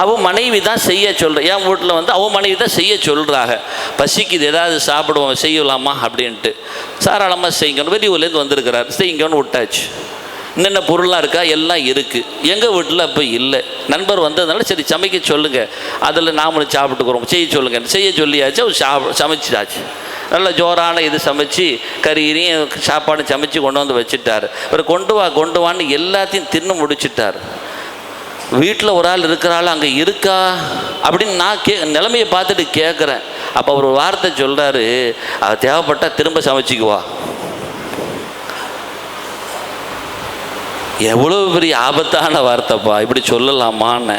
அவள் மனைவி தான் செய்ய சொல்கிற. என் வீட்டில் அவள் மனைவி தான் செய்ய சொல்கிறாங்க. பசிக்குது, ஏதாவது சாப்பிடுவோம், செய்யலாமா அப்படின்ட்டு. தாராளமாக செய்யுங்கன்னு வெளியூர்லேருந்து வந்திருக்கிறார். செய்யுங்கன்னு விட்டாச்சு. என்னென்ன பொருளாக இருக்கா எல்லாம் இருக்குது. எங்கள் வீட்டில் அப்போ இல்லை. நண்பர் வந்ததுனால சரி சமைக்க சொல்லுங்கள், அதில் நாமளும் சாப்பிட்டுக்கிறோம், செய்ய சொல்லுங்கள். செய்ய சொல்லியாச்சு. அவர் சமைச்சிட்டாச்சு. நல்ல ஜோரான இது சமைச்சு கறியும் சாப்பாடு சமைச்சு கொண்டு வந்து வச்சுட்டார். அவர் கொண்டு வான்னு எல்லாத்தையும் தின்னு முடிச்சுட்டார். வீட்டில் ஒரு ஆள் இருக்கிறாள், அங்கே இருக்கா அப்படின்னு நான் நிலைமையை பார்த்துட்டு கேட்குறேன். அப்போ அவர் ஒரு வார்த்தை சொல்கிறாரு, அவள் தேவைப்பட்டால் திரும்ப சமைச்சிக்குவா. எவ்வளோ பெரிய ஆபத்தான வார்த்தைப்பா, இப்படி சொல்லலாமான்னு.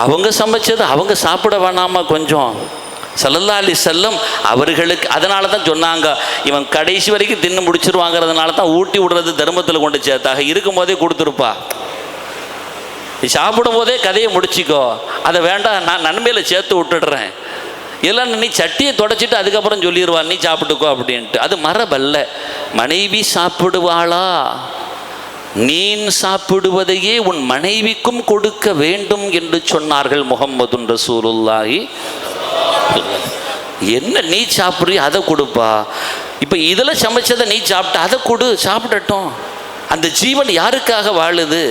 அவங்க சமைச்சது அவங்க சாப்பிட வேணாமா கொஞ்சம்? ஸல்லல்லாஹு அலைஹி வஸல்லம் அவர்களுக்கு அதனால தான் சொன்னாங்க, இவன் கடைசி வரைக்கும் தின்னு முடிச்சிருவாங்கிறதுனால தான் ஊட்டி விடுறது தர்மத்தில் கொண்டு சேர்த்தாக. இருக்கும் போதே கொடுத்துருப்பா. நீ சாப்பிடும் போதே கதையை முடிச்சிக்கோ, அதை வேண்டாம் நான் நன்மையில் சேர்த்து விட்டுடுறேன், இல்லைன்னு நீ சட்டியை தொடச்சிட்டு அதுக்கப்புறம் சொல்லிடுவான் நீ சாப்பிட்டுக்கோ அப்படின்ட்டு. அது மரபல்ல. மனைவி சாப்பிடுவாளா? நீ சாப்பிடுவதையே உன் மனைவிக்கும் கொடுக்க வேண்டும் என்று சொன்னார்கள் முஹம்மதுன் ரசூலுல்லாஹி. என்ன நீ சாப்பிட்றிய அதை கொடுப்பா. இப்போ இதில் சமைச்சதை நீ சாப்பிட்ட, அதை கொடு, சாப்பிடட்டும். அந்த ஜீவன் யாருக்காக வாழுது?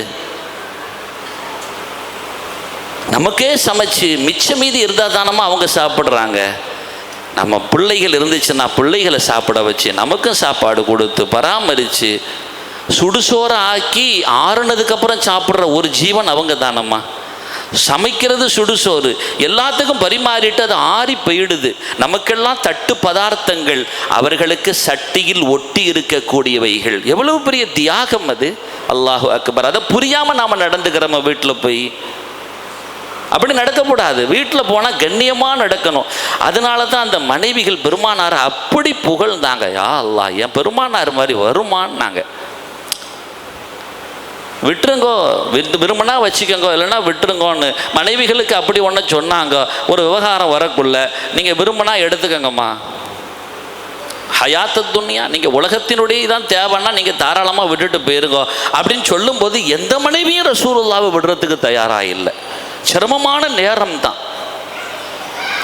நமக்கே சமைச்சு மிச்சம் மீதி இருந்தால் தானமா அவங்க சாப்பிட்றாங்க. நம்ம பிள்ளைகள் இருந்துச்சுன்னா பிள்ளைகளை சாப்பிட வச்சு நமக்கும் சாப்பாடு கொடுத்து பராமரித்து சுடுசோரை ஆக்கி ஆறுனதுக்கப்புறம் சாப்பிட்ற ஒரு ஜீவன் அவங்க தானம்மா. சமைக்கிறது சுடுசோறு, எல்லாத்துக்கும் பரிமாறிட்டு அது ஆறி போயிடுது. நமக்கெல்லாம் தட்டு பதார்த்தங்கள், அவர்களுக்கு சட்டியில் ஒட்டி இருக்கக்கூடியவைகள். எவ்வளவு பெரிய தியாகம் அது! அல்லாஹு அக்பர். அதை புரியாமல் நாம் நடந்துக்கிறோம். வீட்டில் போய் அப்படி நடக்கக்கூடாது. வீட்டில் போனால் கண்ணியமாக நடக்கணும். அதனால தான் அந்த மனைவிகள் பெருமானார் அப்படி புகழ்ந்தாங்க. யா அல்லாஹ், என் பெருமானார் மாதிரி வருமானாங்க. விட்டுருங்கோ, விரும்பினா வச்சுக்கோங்க, இல்லைன்னா விட்டுருங்கோன்னு மனைவிகளுக்கு அப்படி ஒன்று சொன்னாங்க. ஒரு விவகாரம் வரக்குள்ள நீங்கள் விரும்பினா எடுத்துக்கங்கம்மா, ஹயாத்து துன்யா, நீங்கள் உலகத்தினுடைய தான் தேவைன்னா நீங்கள் தாராளமாக விட்டுட்டு போயிருங்கோ அப்படின்னு சொல்லும்போது எந்த மனைவியும் ரசூலுல்லாவை விடுறதுக்கு தயாராக இல்லை. சிரமமான நேரம் தான்,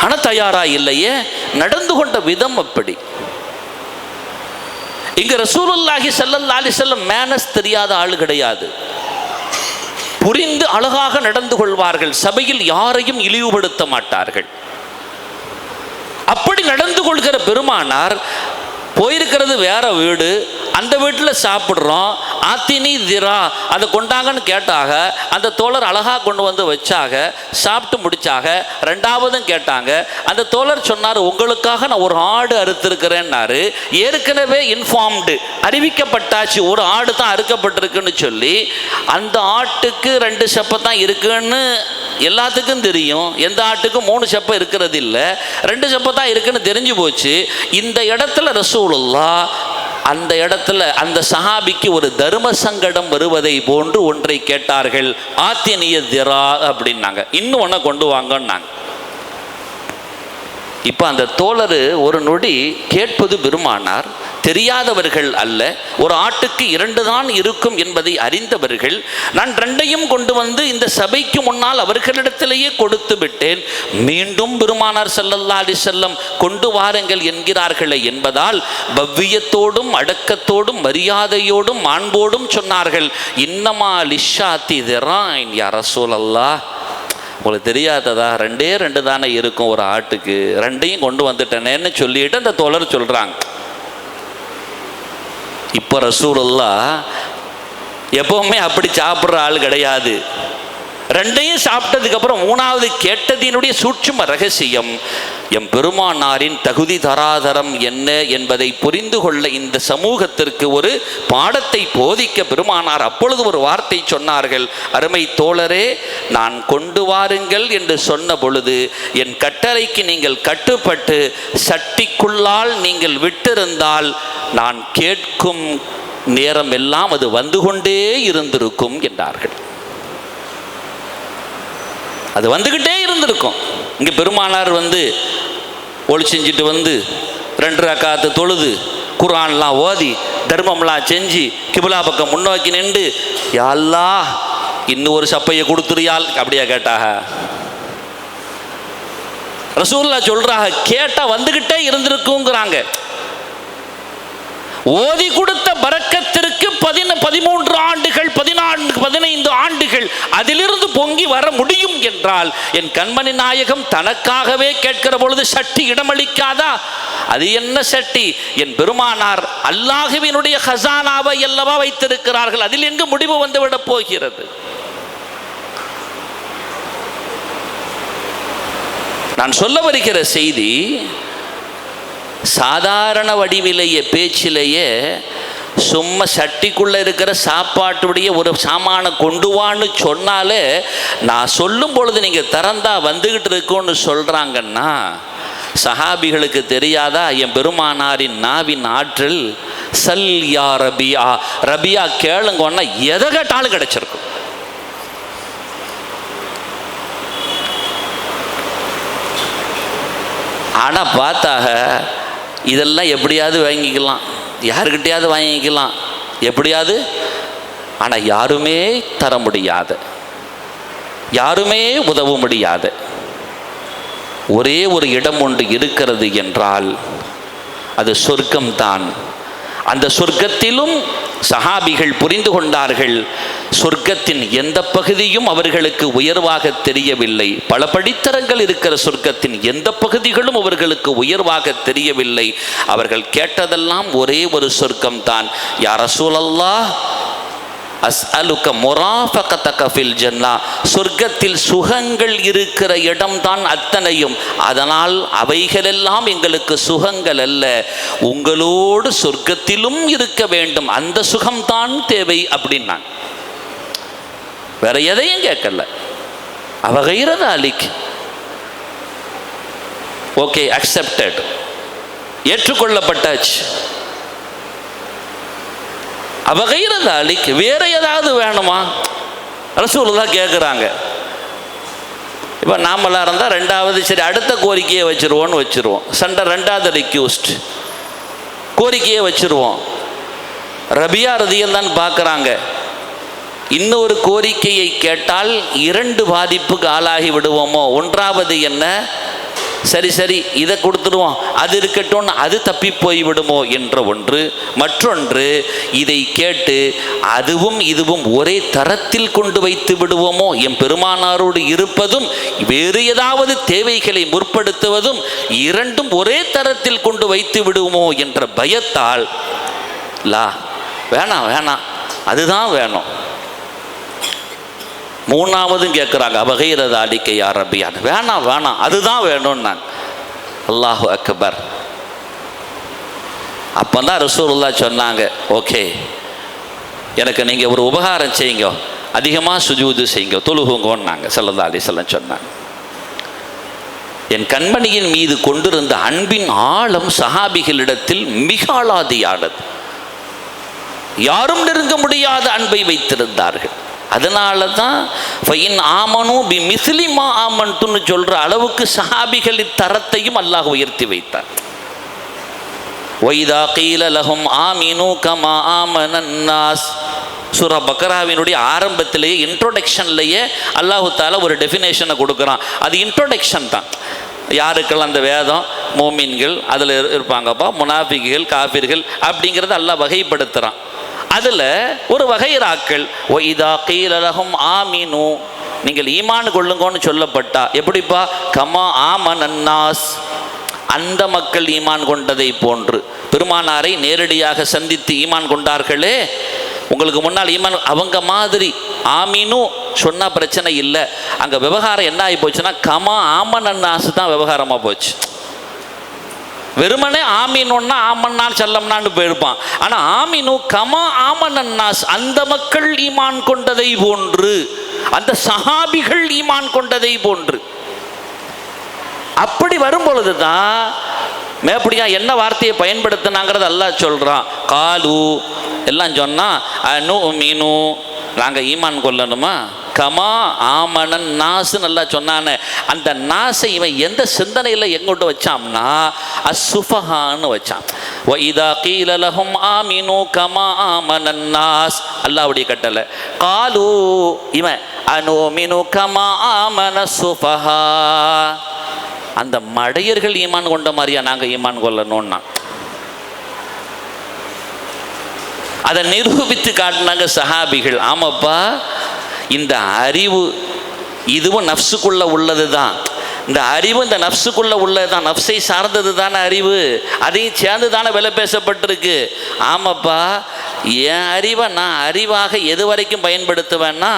ஆனால் தயாராக இல்லையே. நடந்து கொண்ட விதம் அப்படி. இங்க ரசூலுல்லாஹி ஸல்லல்லாஹு அலைஹி வஸல்லம் மேனஸ் தெரியாத ஆள் கிடையாது. புரிந்து அழகாக நடந்து கொள்வார்கள். சபையில் யாரையும் இழிவுபடுத்த மாட்டார்கள். அப்படி நடந்து கொள்கிற பெருமானார் போயிருக்கிறது வேற வீடு, அந்த வீட்டில் சாப்பிட்றோம். ஆத்தினி திரா, அதை கொண்டாங்கன்னு கேட்டாங்க. அந்த தோழர் அழகாக கொண்டு வந்து வச்சாங்க, சாப்பிட்டு முடிச்சாங்க. ரெண்டாவதும் கேட்டாங்க. அந்த தோழர் சொன்னார், உங்களுக்காக நான் ஒரு ஆடு அறுத்திருக்கிறேன்னாரு. ஏற்கனவே இன்ஃபார்ம்டு, அறிவிக்கப்பட்டாச்சு, ஒரு ஆடு தான் அறுக்கப்பட்டிருக்குன்னு சொல்லி. அந்த ஆட்டுக்கு 2 செப்பை தான் இருக்குன்னு எல்லாத்துக்கும் தெரியும். எந்த ஆட்டுக்கும் 3 செப்பை இருக்கிறது இல்லை, 2 செப்பை தான் இருக்குன்னு தெரிஞ்சு போச்சு. இந்த இடத்துல ரசூலுல்லாஹ் அந்த இடத்துல அந்த சஹாபிக்கு ஒரு தர்ம சங்கடம் வருவதை போன்று ஒன்றை கேட்டார்கள். ஆத்தினிய திரா அப்படின்னாங்க, இன்னும் ஒன்றை கொண்டு வாங்கன்னாங்க. இப்போ அந்த தோழர் ஒரு நொடி கேட்பது பெருமானார், தெரியாதவர்கள் அல்ல, ஒரு ஆட்டுக்கு 2 தான் இருக்கும் என்பதை அறிந்தவர்கள். நான் 2ஐயும் கொண்டு வந்து இந்த சபைக்கு முன்னால் அவர்களிடத்திலேயே கொடுத்து விட்டேன், மீண்டும் பெருமானார் ஸல்லல்லாஹு அலைஹி வஸல்லம் கொண்டு வாருங்கள் என்கிறார்களே என்பதால் பவ்வியத்தோடும் அடக்கத்தோடும் மரியாதையோடும் மாண்போடும் சொன்னார்கள், இன்னமா லிஷாத்தி திராயின் யா ரசூலல்லாஹ். உங்களுக்கு தெரியாததா, 2 தானே இருக்கும் ஒரு ஆட்டுக்கு, 2ஐயும் கொண்டு வந்துட்டேனேன்னு சொல்லிட்டு அந்த தோழர் சொல்கிறாங்க. இப்போ ரசூலுல்லாஹ் எப்பவுமே அப்படி சாப்பிட்ற ஆள் கிடையாது. 2ஐயும் சாப்பிட்டதுக்கப்புறம் 3வது கேட்டதினுடைய சூட்சும ரகசியம், எம் பெருமானாரின் தகுதி தராதரம் என்ன என்பதை புரிந்து கொள்ள இந்த சமூகத்திற்கு ஒரு பாடத்தை போதிக்க பெருமானார் அப்பொழுது ஒரு வார்த்தை சொன்னார்கள். அருமை தோழரே, நான் கொண்டு வாருங்கள் என்று சொன்ன பொழுது என் கட்டளைக்கு நீங்கள் கட்டுப்பட்டு சட்டிக்குள்ளால் நீங்கள் விட்டிருந்தால் நான் கேட்கும் நேரம் எல்லாம் அது வந்து கொண்டே இருந்திருக்கும் என்றார்கள். அது வந்துக்கிட்டே இருந்திருக்கும். இங்கே பெருமானார் ஒளி செஞ்சுட்டு 2 ரக்காத்து தொழுது குர்ஆன்லாம் ஓதி தர்மம்லாம் செஞ்சு கிபிலா பக்கம் முன்னோக்கி நின்று, யா அல்லாஹ் இன்னும் ஒரு சப்பையை கொடுத்துறியால் அப்படியா கேட்டாக? ரசூலுல்லாஹ் சொல்றாங்க, கேட்டா வந்துகிட்டே இருந்திருக்குங்கிறாங்க. ஓதி கொடுத்த பரக்கத்திற்கு 13 ஆண்டுகள் 15 ஆண்டுகள் அதிலிருந்து பொங்கி வர முடியும் என்றால் என் கண்மணி நாயகம் தனக்காகவே கேட்கிற பொழுது சட்டி இடமளிக்காதா? அது என்ன சட்டி? என் பெருமானார் அல்லாஹ்வினுடைய ஹஸானாவை அல்லவா வைத்திருக்கிறார்கள், அதில் எங்கு முடிவு வந்துவிட போகிறது? நான் சொல்ல வருகிற செய்தி, சாதாரண வடிவிலேயே பேச்சிலேயே சும்மா சட்டிக்குள்ளே இருக்கிற சாப்பாட்டுடைய ஒரு சாமானை கொண்டு வான்னு சொன்னாலே, நான் சொல்லும் பொழுது நீங்கள் திறந்தா வந்துக்கிட்டு இருக்கோன்னு சொல்கிறாங்கன்னா, சஹாபிகளுக்கு தெரியாதா என் பெருமானாரின் நாவின் ஆற்றல்? சல் யா ரபியா, ரபியா கேளுங்கன்னா எதை கேட்டாலும் கிடைச்சிருக்கும். ஆனால் பார்த்தாக இதெல்லாம் எப்படியாவது வாங்கிக்கலாம், யாருக்கிட்டையாவது வாங்கிக்கலாம் எப்படியாவது, ஆனால் யாருமே தர முடியாத, யாருமே உதவ முடியாத ஒரே ஒரு இடம் ஒன்று இருக்கிறது என்றால் அது சொர்க்கம்தான். அந்த சொர்க்கத்திலும் சஹாபிகள் புரிந்து கொண்டார்கள், சொர்க்கத்தின் எந்த பகுதியும் அவர்களுக்கு உயர்வாக தெரியவில்லை. பல படித்தரங்கள் இருக்கிற சொர்க்கத்தின் எந்த பகுதிகளும் அவர்களுக்கு உயர்வாக தெரியவில்லை. அவர்கள் கேட்டதெல்லாம் ஒரே ஒரு சொர்க்கம்தான். யா ரசூலல்லாஹ் அஸ்அலுக முராஃபகதக ஃபில் ஜன்னா, சொர்க்கத்தில் சுகங்கள் இருக்கிற இடம்தான் அத்தனையும், அதனால் அவைகளெல்லாம் எங்களுக்கு சுகங்கள் அல்ல, உங்களோடு சொர்க்கத்திலும் இருக்க வேண்டும், அந்த சுகம்தான் தேவை அப்படின்னாங்க. வேற எதையும் கேட்கல. அவகைரத அலிக் ஓகே, அக்செப்டட், ஏற்றுக்கொள்ளப்பட்டாச்சு. அவகைரத அலிக் வேற ஏதாவது வேணுமா? ரசூலுல்லாஹ் கேட்குறாங்க. இப்போ நாமெல்லாம் இருந்தால் 2வது சரி அடுத்த கோரிக்கையை வச்சுருவோன்னு வச்சுருவோம். சண்டை 2வது ரிக்யூஸ்ட் கோரிக்கையை வச்சுருவோம். ரபியா ரதியல்லாஹு பார்க்குறாங்க, இன்னொரு கோரிக்கையை கேட்டால் 2 பாதிப்புக்கு ஆளாகி விடுவோமோ. 1வது என்ன, சரி சரி இதை கொடுத்துடுவோம், அது இருக்கட்டும், அது தப்பி போய்விடுமோ என்ற ஒன்று. மற்றொன்று, இதை கேட்டு அதுவும் இதுவும் ஒரே தரத்தில் கொண்டு வைத்து விடுவோமோ, என் பெருமானாரோடு இருப்பதும் வேறு ஏதாவது தேவைகளை முற்படுத்துவதும் 2ம் ஒரே தரத்தில் கொண்டு வைத்து விடுவோமோ என்ற பயத்தால் வேணாம் வேணாம் அதுதான் வேணும். 3வதும் கேட்குறாங்க, அவகைரத அலிக்க யா ரபியான், வேணாம் வேணாம் அதுதான் வேணும்னு. நான் அல்லாஹு அக்பர். அப்போ தான் ரசூலுல்லாஹ் சொன்னாங்க, ஓகே எனக்கு நீங்கள் ஒரு உபகாரம் செய்யுங்க, அதிகமாக சுஜூது செய்யுங்க, தொழுகுங்கன்னாங்க. ஸல்லல்லாஹு அலைஹி வஸல்லம் சொன்னாங்க. என் கண்மணியின் மீது கொண்டிருந்த அன்பின் ஆழம் சஹாபிகளிடத்தில் மிக ஆளாதியானது. யாரும் நெருங்க முடியாத அன்பை வைத்திருந்தார்கள். அதனால தான் ஃபைன் ஆமனு பி மிஸ்லிமா ஆமன்துன்னு சொல்கிற அளவுக்கு சஹாபிகளின் தரத்தையும் அல்லாஹ் உயர்த்தி வைத்தார். வைதா கீல லஹும் ஆமினு கமா ஆமனன் நாஸ். சூரா பக்ராவினுடைய ஆரம்பத்திலேயே இன்ட்ரோடக்ஷன்லேயே அல்லாஹு தாலா ஒரு டெஃபினேஷனை கொடுக்குறான். அது இன்ட்ரோடக்ஷன் தான். யாருக்கெல்லாம் அந்த வேதம், மோமின்கள் அதில் இருப்பாங்கப்பா, முனாஃபிக்குகள், காஃபிர்கள் அப்படிங்கிறத அல்லாஹ் வகைப்படுத்துகிறான். அதில் ஒரு வகைராக்கள் ஒய்தா கீல லஹும் ஆமினு, நீங்கள் ஈமான் கொள்ளுங்கன்னு சொல்லப்பட்டா எப்படிப்பா? கமா ஆமனன் நாஸ், அந்த மக்கள் ஈமான் கொண்டதை போன்று. பெருமானாரை நேரடியாக சந்தித்து ஈமான் கொண்டார்களே, உங்களுக்கு முன்னால் ஈமான் அவங்க மாதிரி ஆமீனு சொன்னால் பிரச்சனை இல்லை. அங்கே விவகாரம் என்ன ஆகி போச்சுன்னா கமா ஆமனன் நாசு தான் விவகாரமாக போச்சு. வெறுமனே ஆமீனுன்னா ஆமன்னான் செல்லம்னான்னு போயிருப்பான். ஆனால் ஆமீனு கமா ஆமனன் நாஸ், அந்த மக்கள் ஈமான் கொண்டதை போன்று, அந்த சஹாபிகள் ஈமான் கொண்டதை போன்று. அப்படி வரும் பொழுது தான் மேப்படியா என்ன வார்த்தையை பயன்படுத்தினாங்கிறது அல்லாஹ் சொல்கிறான். காலு எல்லாம் சொன்னால் அனு மீனு, நாங்கள் ஈமான் கொள்ளணுமா? கமா ஆமனன் நாசு நல்லா சொன்னானே, அந்த நாசை இவன் எந்த சிந்தனையில் எங்கோட்டு வச்சான்னா அசுஃபஹான்னு வச்சான். வைதா கீல லஹும் ஆமினு கமா ஆமனன் நாஸ், அல்லாஹ்வுடைய கட்டளை. காலு இவன் அனு மீனு கமா ஆமன சுஃபஹா, அந்த மடையர்கள் ஈமான் கொண்ட மாதிரியா நாங்கள் ஈமான் கொள்ளணும்னா அதை நிரூபித்து காட்டினாங்க சஹாபிகள். ஆமாப்பா, இந்த அறிவு இதுவும் நஃப்ஸுக்குள்ள உள்ளது தான். இந்த அறிவு இந்த நஃப்ஸுக்குள்ள உள்ளது தான், நஃப்ஸை சார்ந்தது தானே அறிவு, அதையும் சேர்ந்து தானே விலை பேசப்பட்டிருக்கு. ஆமாப்பா, என் அறிவை நான் அறிவாக எது வரைக்கும் பயன்படுத்துவேன்னா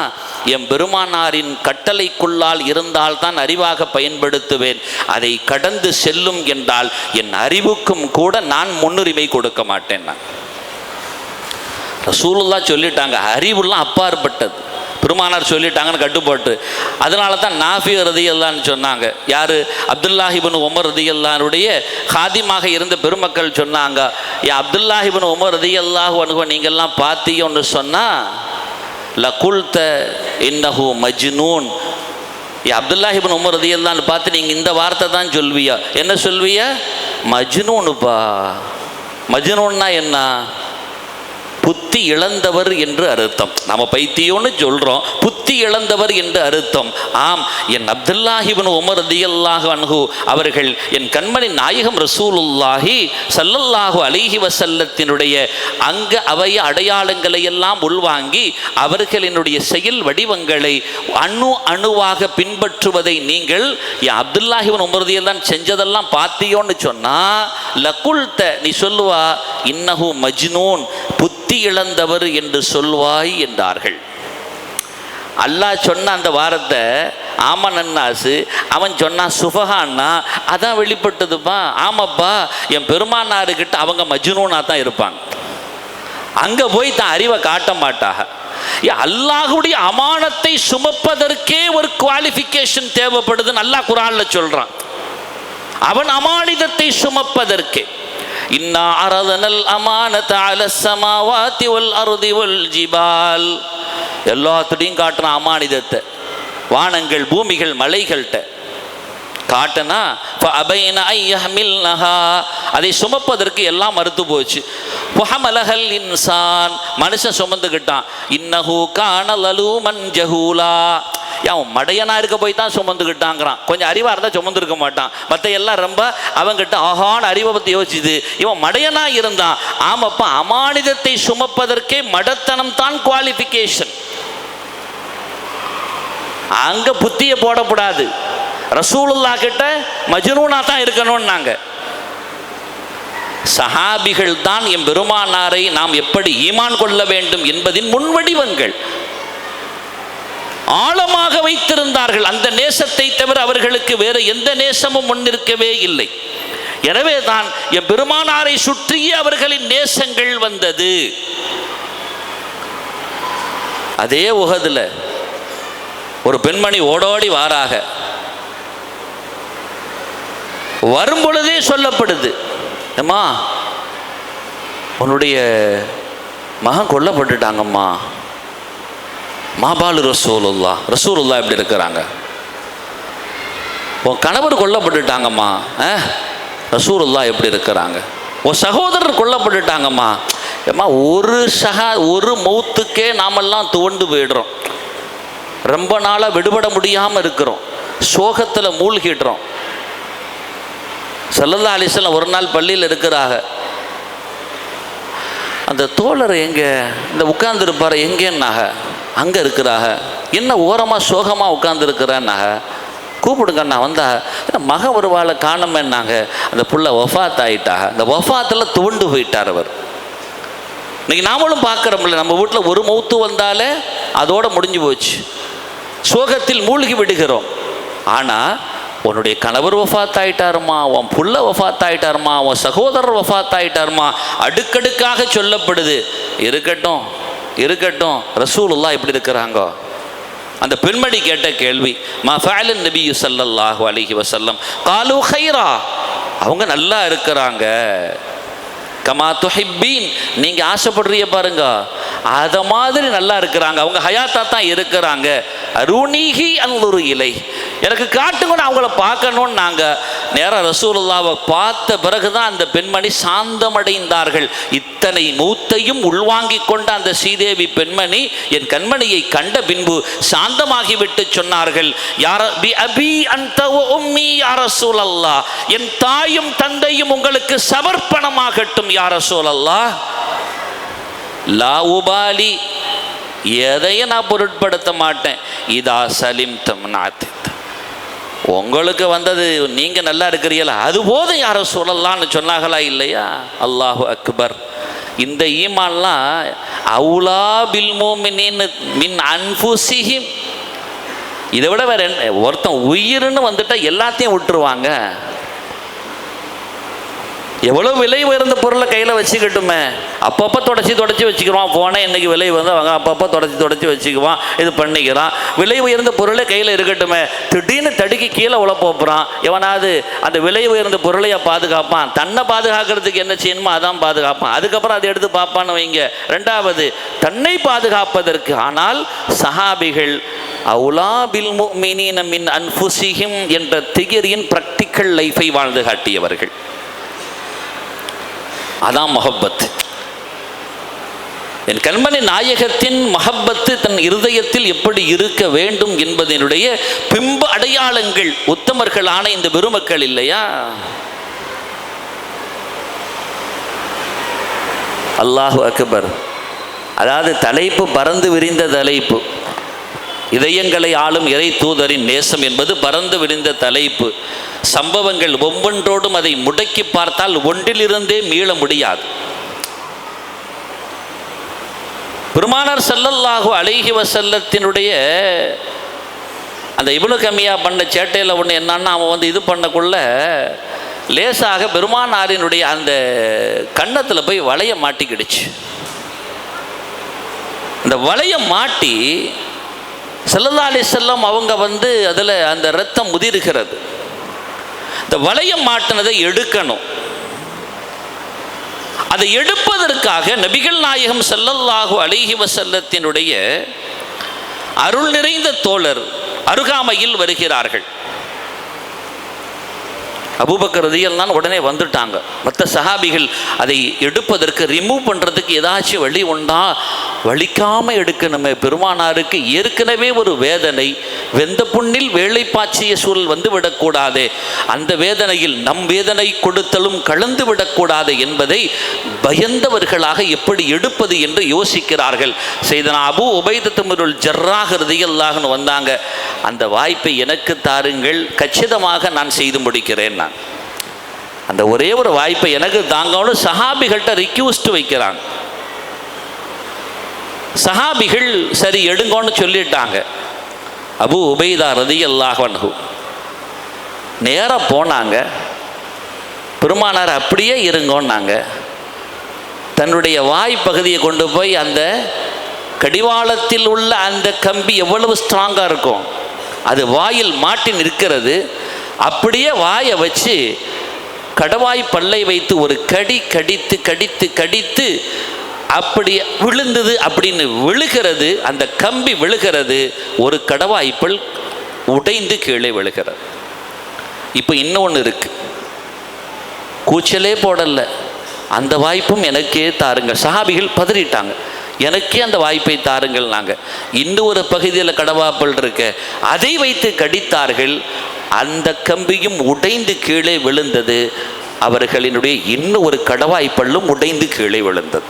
என் பெருமானாரின் கட்டளைக்குள்ளால் இருந்தால் தான் அறிவாக பயன்படுத்துவேன். அதை கடந்து செல்லும் என்றால் என் அறிவுக்கும் கூட நான் முன்னுரிமை கொடுக்க மாட்டேன். நான் ரசூலுல்லாஹ் சொல்லிட்டாங்க, அறிவுலாம் அப்பாற்பட்டது. பெருமானார் சொல்லிட்டாங்கன்னு கட்டுப்பாட்டு. அதனால தான் நாஃபி ரதியல்லான்னு சொன்னாங்க. யார்? அப்துல்லாஹிபின் உமர் ரதியல்லானுடைய ஹாதிமாக இருந்த பெருமக்கள் சொன்னாங்க, ஏன் அப்துல்லாஹிபின் உமர் ரதியல்லாஹு அன்ஹு நீங்கள்லாம் பார்த்தீங்கன்னு சொன்னால் லகுல்த இன்னஹு மஜ்னூன். அப்துல்லாஹிபின் உமர் ரதியல்லான்னு பார்த்து நீங்கள் இந்த வார்த்தை தான் சொல்வியா? என்ன சொல்வியா? மஜ்னூனுப்பா. மஜ்னூன்னா என்ன? புத்தி இழந்தவர் என்று அர்த்தம். நம்ம பைத்தியம்னு சொல்கிறோம், புத்தி இழந்தவர் என்று அர்த்தம். ஆம், என் அப்துல்லாஹிபின் உமர் ரலியல்லாஹு அன்ஹு அவர்கள் என் கண்மணி நாயகம் ரசூலுல்லாஹி ஸல்லல்லாஹு அலைஹி வஸல்லத்தினுடைய அங்க அவைய அடையாளங்களை எல்லாம் உள்வாங்கி அவர்களினுடைய செயல் வடிவங்களை அணு அணுவாக பின்பற்றுவதை நீங்கள் என் அப்துல்லாஹிபின் உமர் ரலியல்லாஹு செஞ்சதெல்லாம் பார்த்தியோன்னு சொன்னால் லகுல்த நீ சொல்லுவா இன்னஹு மஜ்னூன், புத்தி இழந்தவர் என்று சொல்வாய் என்றார்கள். அல்லாஹ் சொன்ன அந்த வாரத்தை ஆமனன்னாசு அவன் சொன்னான் சுஃபஹான்னா அதான் வெளிப்பட்டதுப்பா. ஆமாப்பா, என் பெருமானாருக்கிட்ட அவங்க மஜ்னூனா தான் இருப்பாங்க. அங்கே போய் தான் அறிவை காட்ட மாட்டாக. அல்லாஹ்வுடைய அமானத்தை சுமப்பதற்கே ஒரு குவாலிஃபிகேஷன் தேவைப்படுதுன்னு அல்லாஹ் குர்ஆன்ல சொல்றான். அவன் அமானிதத்தை சுமப்பதற்கே இன்னா அரதனல் அமானத அலஸ் ஸமாவாதி வல் அர்தி வல் ஜிபால், எல்லாத்துடையும் காட்டுறான் அமானிதத்தை. வானங்கள், பூமிகள், மலைகள்கிட்ட காட்டினா ஃபஅபைன ஐயஹ்மில்னஹா, அதை சுமப்பதற்கு எல்லாம் மறுத்து போச்சு. ஃபஹமலஹல் இன்சான், மனுஷன் சுமந்துக்கிட்டான். இன்னஹு கான லலூமன் ஜஹூலா, அவன் மடையனா இருக்க போய் தான் சுமந்துக்கிட்டாங்கிறான். கொஞ்சம் அறிவாக இருந்தால் சுமந்துருக்க மாட்டான். மற்ற எல்லாம் ரொம்ப அவங்கிட்ட ஆகான அறிவை பற்றி யோசிச்சுது. இவன் மடையனா இருந்தான். ஆமாப்பா, அமானிதத்தை சுமப்பதற்கே மடத்தனம் தான் குவாலிஃபிகேஷன். அங்கே புத்தியை போடக்கூடாது. ரசூலுல்லாஹ் கிட்ட மஜ்னூனா தான் இருக்கணும்னாங்க. சஹாபிகள் தான் என் பெருமானாரை நாம் எப்படி ஈமான் கொள்ள வேண்டும் என்பதின் முன்வடிவங்கள். ஆழமாக வைத்திருந்தார்கள். அந்த நேசத்தை தவிர அவர்களுக்கு வேறு எந்த நேசமும் முன்னிற்கவே இல்லை. எனவே தான் என் பெருமானாரை சுற்றியே அவர்களின் நேசங்கள் வந்தது. அதே உஹதுல ஒரு பெண்மணி ஓடோடி வாராக, வரும் பொழுதே சொல்லப்படுது, அம்மா உன்னுடைய மகன் கொல்லப்பட்டுட்டாங்கம்மா. மாபாலு ரசூலுல்லா எப்படி இருக்கிறாங்க? உன் கணவர் கொல்லப்பட்டுட்டாங்கம்மா. ரசூலுல்லா எப்படி இருக்கிறாங்க? உன் சகோதரர் கொல்லப்பட்டுட்டாங்கம்மா. ஏம்மா ஒரு மௌத்துக்கே நாமெல்லாம் துவண்டு போயிடுறோம். ரொம்ப நாளாக விடுபட முடியாமல் இருக்கிறோம், சோகத்தில் மூழ்கிடுறோம். ஸல்லல்லாஹு அலைஹி வஸல்லம் ஒரு நாள் பள்ளியில் இருக்கிறாங்க. அந்த தோழர் எங்கே இந்த உட்கார்ந்துருப்பார் எங்கேன்னாக, அங்கே இருக்கிறாங்க. என்ன ஓரமாக சோகமாக உட்கார்ந்துருக்கிறேன்னாக, கூப்பிடுங்கண்ணா வந்தா. மக ஒரு வாழை காணமேன்னாங்க. அந்த புள்ள வஃபாத் ஆகிட்டாக. அந்த வஃபாத்தில் துவண்டு போயிட்டார் அவர். இன்னைக்கு நாமளும் பார்க்குறோம்ல, நம்ம வீட்டில் ஒரு மௌத்து வந்தாலே அதோடு முடிஞ்சு போச்சு, சோகத்தில் மூழ்கி விடுகிறோம். ஆனால் உன்னுடைய கணவர் வஃபாத் ஆகிட்டாருமா, உன் புள்ள வஃபாத் ஆகிட்டாருமா, உன் சகோதரர் வஃபாத் ஆகிட்டாருமா, அடுக்கடுக்காக சொல்லப்படுது. இருக்கட்டும் இருக்கட்டும், ரசூலுல்லாஹ் எப்படி இருக்கிறாங்க? அந்த பெண்மணி கேட்ட கேள்வி, மா ஃபஅல நபி ஸல்லல்லாஹு அலைஹி வஸல்லம் காலு கைரா, அவங்க நல்லா இருக்கிறாங்க. கமா துஹிப்பீன், நீங்கள் ஆசைப்படுறீங்க பாருங்க, அதை மாதிரி நல்லா இருக்கிறாங்க. அவங்க ஹயாத்தா தான் இருக்கிறாங்க. அருணீஹி அன்துரு இலை, எனக்கு காட்டுங்கன்னு அவங்கள பார்க்கணும்னு நாங்கள் நேராக ரசூலுல்லாவை பார்த்த பிறகுதான் அந்த பெண்மணி சாந்தமடைந்தார்கள். இத்தனை மூத்தையும் உள்வாங்கி கொண்ட அந்த ஸ்ரீதேவி பெண்மணி என் கண்மணியை கண்ட பின்பு சாந்தமாகிவிட்டு சொன்னார்கள், யார பி அபி அன்த வ உம்மி யா ரசூலல்லாஹ், என் தாயும் தந்தையும் உங்களுக்கு சமர்ப்பணமாகட்டும் யா ரசூலல்லாஹ். லா உபாலி, எதையும் நான் பொருட்படுத்த மாட்டேன். இதா சலிம் தம்னாத், உங்களுக்கு வந்தது நீங்கள் நல்லா இருக்கிறீங்களா, அது போதும் யார சொல்லலான்னு சொன்னாங்களா இல்லையா? அல்லாஹு அக்பர். இந்த ஈமான்லாம் அவுலா பில் முஃமினீன் மின் அன்ஃபுஸிஹிம், இதை விட வேற ஒருத்தன் உயிர்னு வந்துட்டால் எல்லாத்தையும் விட்டுருவாங்க. எவ்வளோ விலை உயர்ந்த பொருளை கையில் வச்சுக்கிட்டுமே, அப்பப்போ தொடச்சி வச்சுக்கிறான். போனால் இன்றைக்கி விலை வந்து அவங்க அப்பப்போ தொடச்சி வச்சுக்குவான், இது பண்ணிக்கிறான். விலை உயர்ந்த பொருளை கையில் இருக்கட்டுமே, திடீர்னு தடுக்கி கீழே உழப்போப்புறான். எவனாவது அந்த விலை உயர்ந்த பொருளையை பாதுகாப்பான். தன்னை பாதுகாக்கிறதுக்கு என்ன செய்யணுமோ அதான் பாதுகாப்பான். அதுக்கப்புறம் அதை எடுத்து பார்ப்பான்னு வைங்க. ரெண்டாவது தன்னை பாதுகாப்பதற்கு. ஆனால் சஹாபிகள் அவுலா பில் முஃமினீன மின் அன்ஃபுஸிஹிம் என்ற தியரியின் பிராக்டிக்கல் லைஃபை வாழ்ந்து காட்டியவர்கள். அதான் மஹப்பத். என் கண்மணி நாயகத்தின் மஹப்பத்து தன் இருதயத்தில் எப்படி இருக்க வேண்டும் என்பதனுடைய பிம்ப அடையாளங்கள் உத்தமர்களான இந்த பெருமக்கள் இல்லையா? அல்லாஹு அக்பர். அதாவது தலைப்பு பறந்து விரிந்த தலைப்பு, இதயங்களை ஆளும் இறை தூதரின் நேசம் என்பது பறந்து விரிந்த தலைப்பு. சம்பவங்கள் ஒவ்வொன்றோடும் அதை முடக்கி பார்த்தால் ஒன்றிலிருந்தே மீள முடியாது. பெருமானார் ஸல்லல்லாஹு அலைஹி வஸல்லத்தினுடைய அந்த இப்னு கமியா பண்ண சேட்டையில் ஒன்று என்னன்னா, அவன் வந்து இது பண்ணக்குள்ள லேசாக பெருமானாரினுடைய அந்த கன்னத்தில் போய் வளைய மாட்டிக்கிடுச்சு. அந்த வளைய மாட்டி ஸல்லல்லாஹு அலைஹி வஸல்லம் அவங்க வந்து அதில் அந்த இரத்தம் முதிர்கிறது. இந்த வளையம் மாட்டினதை எடுக்கணும். அதை எடுப்பதற்காக நபிகள் நாயகம் ஸல்லல்லாஹு அலைஹி வஸல்லத்தினுடைய அருள் நிறைந்த தோழர் அருகாமையில் வருகிறார்கள். அபூபக்கர் ரலியல்லாஹு உடனே வந்துட்டாங்க. மற்ற சஹாபிகள் அதை எடுப்பதற்கு ரிமூவ் பண்ணுறதுக்கு ஏதாச்சும் வழி உண்டா? வலிக்காமல் எடுக்கணுமே. பெருமானாருக்கு ஏற்கனவே ஒரு வேதனை, வெந்த புண்ணில் வேலை பாய்ச்சிய சூழல் வந்து விடக்கூடாது, அந்த வேதனையில் நம் வேதனை கொடுத்தலும் கலந்து விடக்கூடாது என்பதை பயந்தவர்களாக எப்படி எடுப்பது என்று யோசிக்கிறார்கள். செய்தனா அபூ உபைதத்து பினுல் ஜர்ராஹ் ரலியல்லாஹு அன்ஹு வந்தாங்க. அந்த வாய்ப்பை எனக்கு தாருங்கள், கச்சிதமாக நான் செய்து முடிக்கிறேன். நான் அந்த ஒரே ஒரு வாய்ப்பை எனக்கு தாங்கன்னு சஹாபிகள்கிட்ட ரிக்வெஸ்ட் வைக்கிறாங்க. சஹாபிகள் சரி எடுங்கன்னு சொல்லிட்டாங்க. அபூ உபைதா ரலியல்லாஹு அன்ஹு நேராக போனாங்க. பெருமானார் அப்படியே இருங்கன்னாங்க. தன்னுடைய வாய் பகுதியை கொண்டு போய் அந்த கடிவாளத்தில் உள்ள அந்த கம்பி எவ்வளவு ஸ்ட்ராங்காக இருக்கும், அது வாயில் மாட்டி நிற்கிறது. அப்படியே வாயை வச்சு கடவாய் பல்லை வைத்து ஒரு கடி கடித்து கடித்து கடித்து அப்படி விழுந்தது அப்படின்னு விழுகிறது, அந்த கம்பி விழுகிறது, ஒரு கடவாய்ப்பல் உடைந்து கீழே விழுகிறது. இப்போ இன்னொன்று இருக்கு, கூச்சலே போடல, அந்த வாய்ப்பும் எனக்கே தாருங்கள். சஹாபிகள் பதறிட்டாங்க, எனக்கே அந்த வாய்ப்பை தாருங்கள். நாங்கள் இன்னும் ஒரு பகுதியில் கடவாப்பல் இருக்க, அதை வைத்து கடித்தார்கள். அந்த கம்பியும் உடைந்து கீழே விழுந்தது. அவர்களினுடைய இன்னும் ஒரு கடவாய்ப்பல்லும் உடைந்து கீழே விழுந்தது.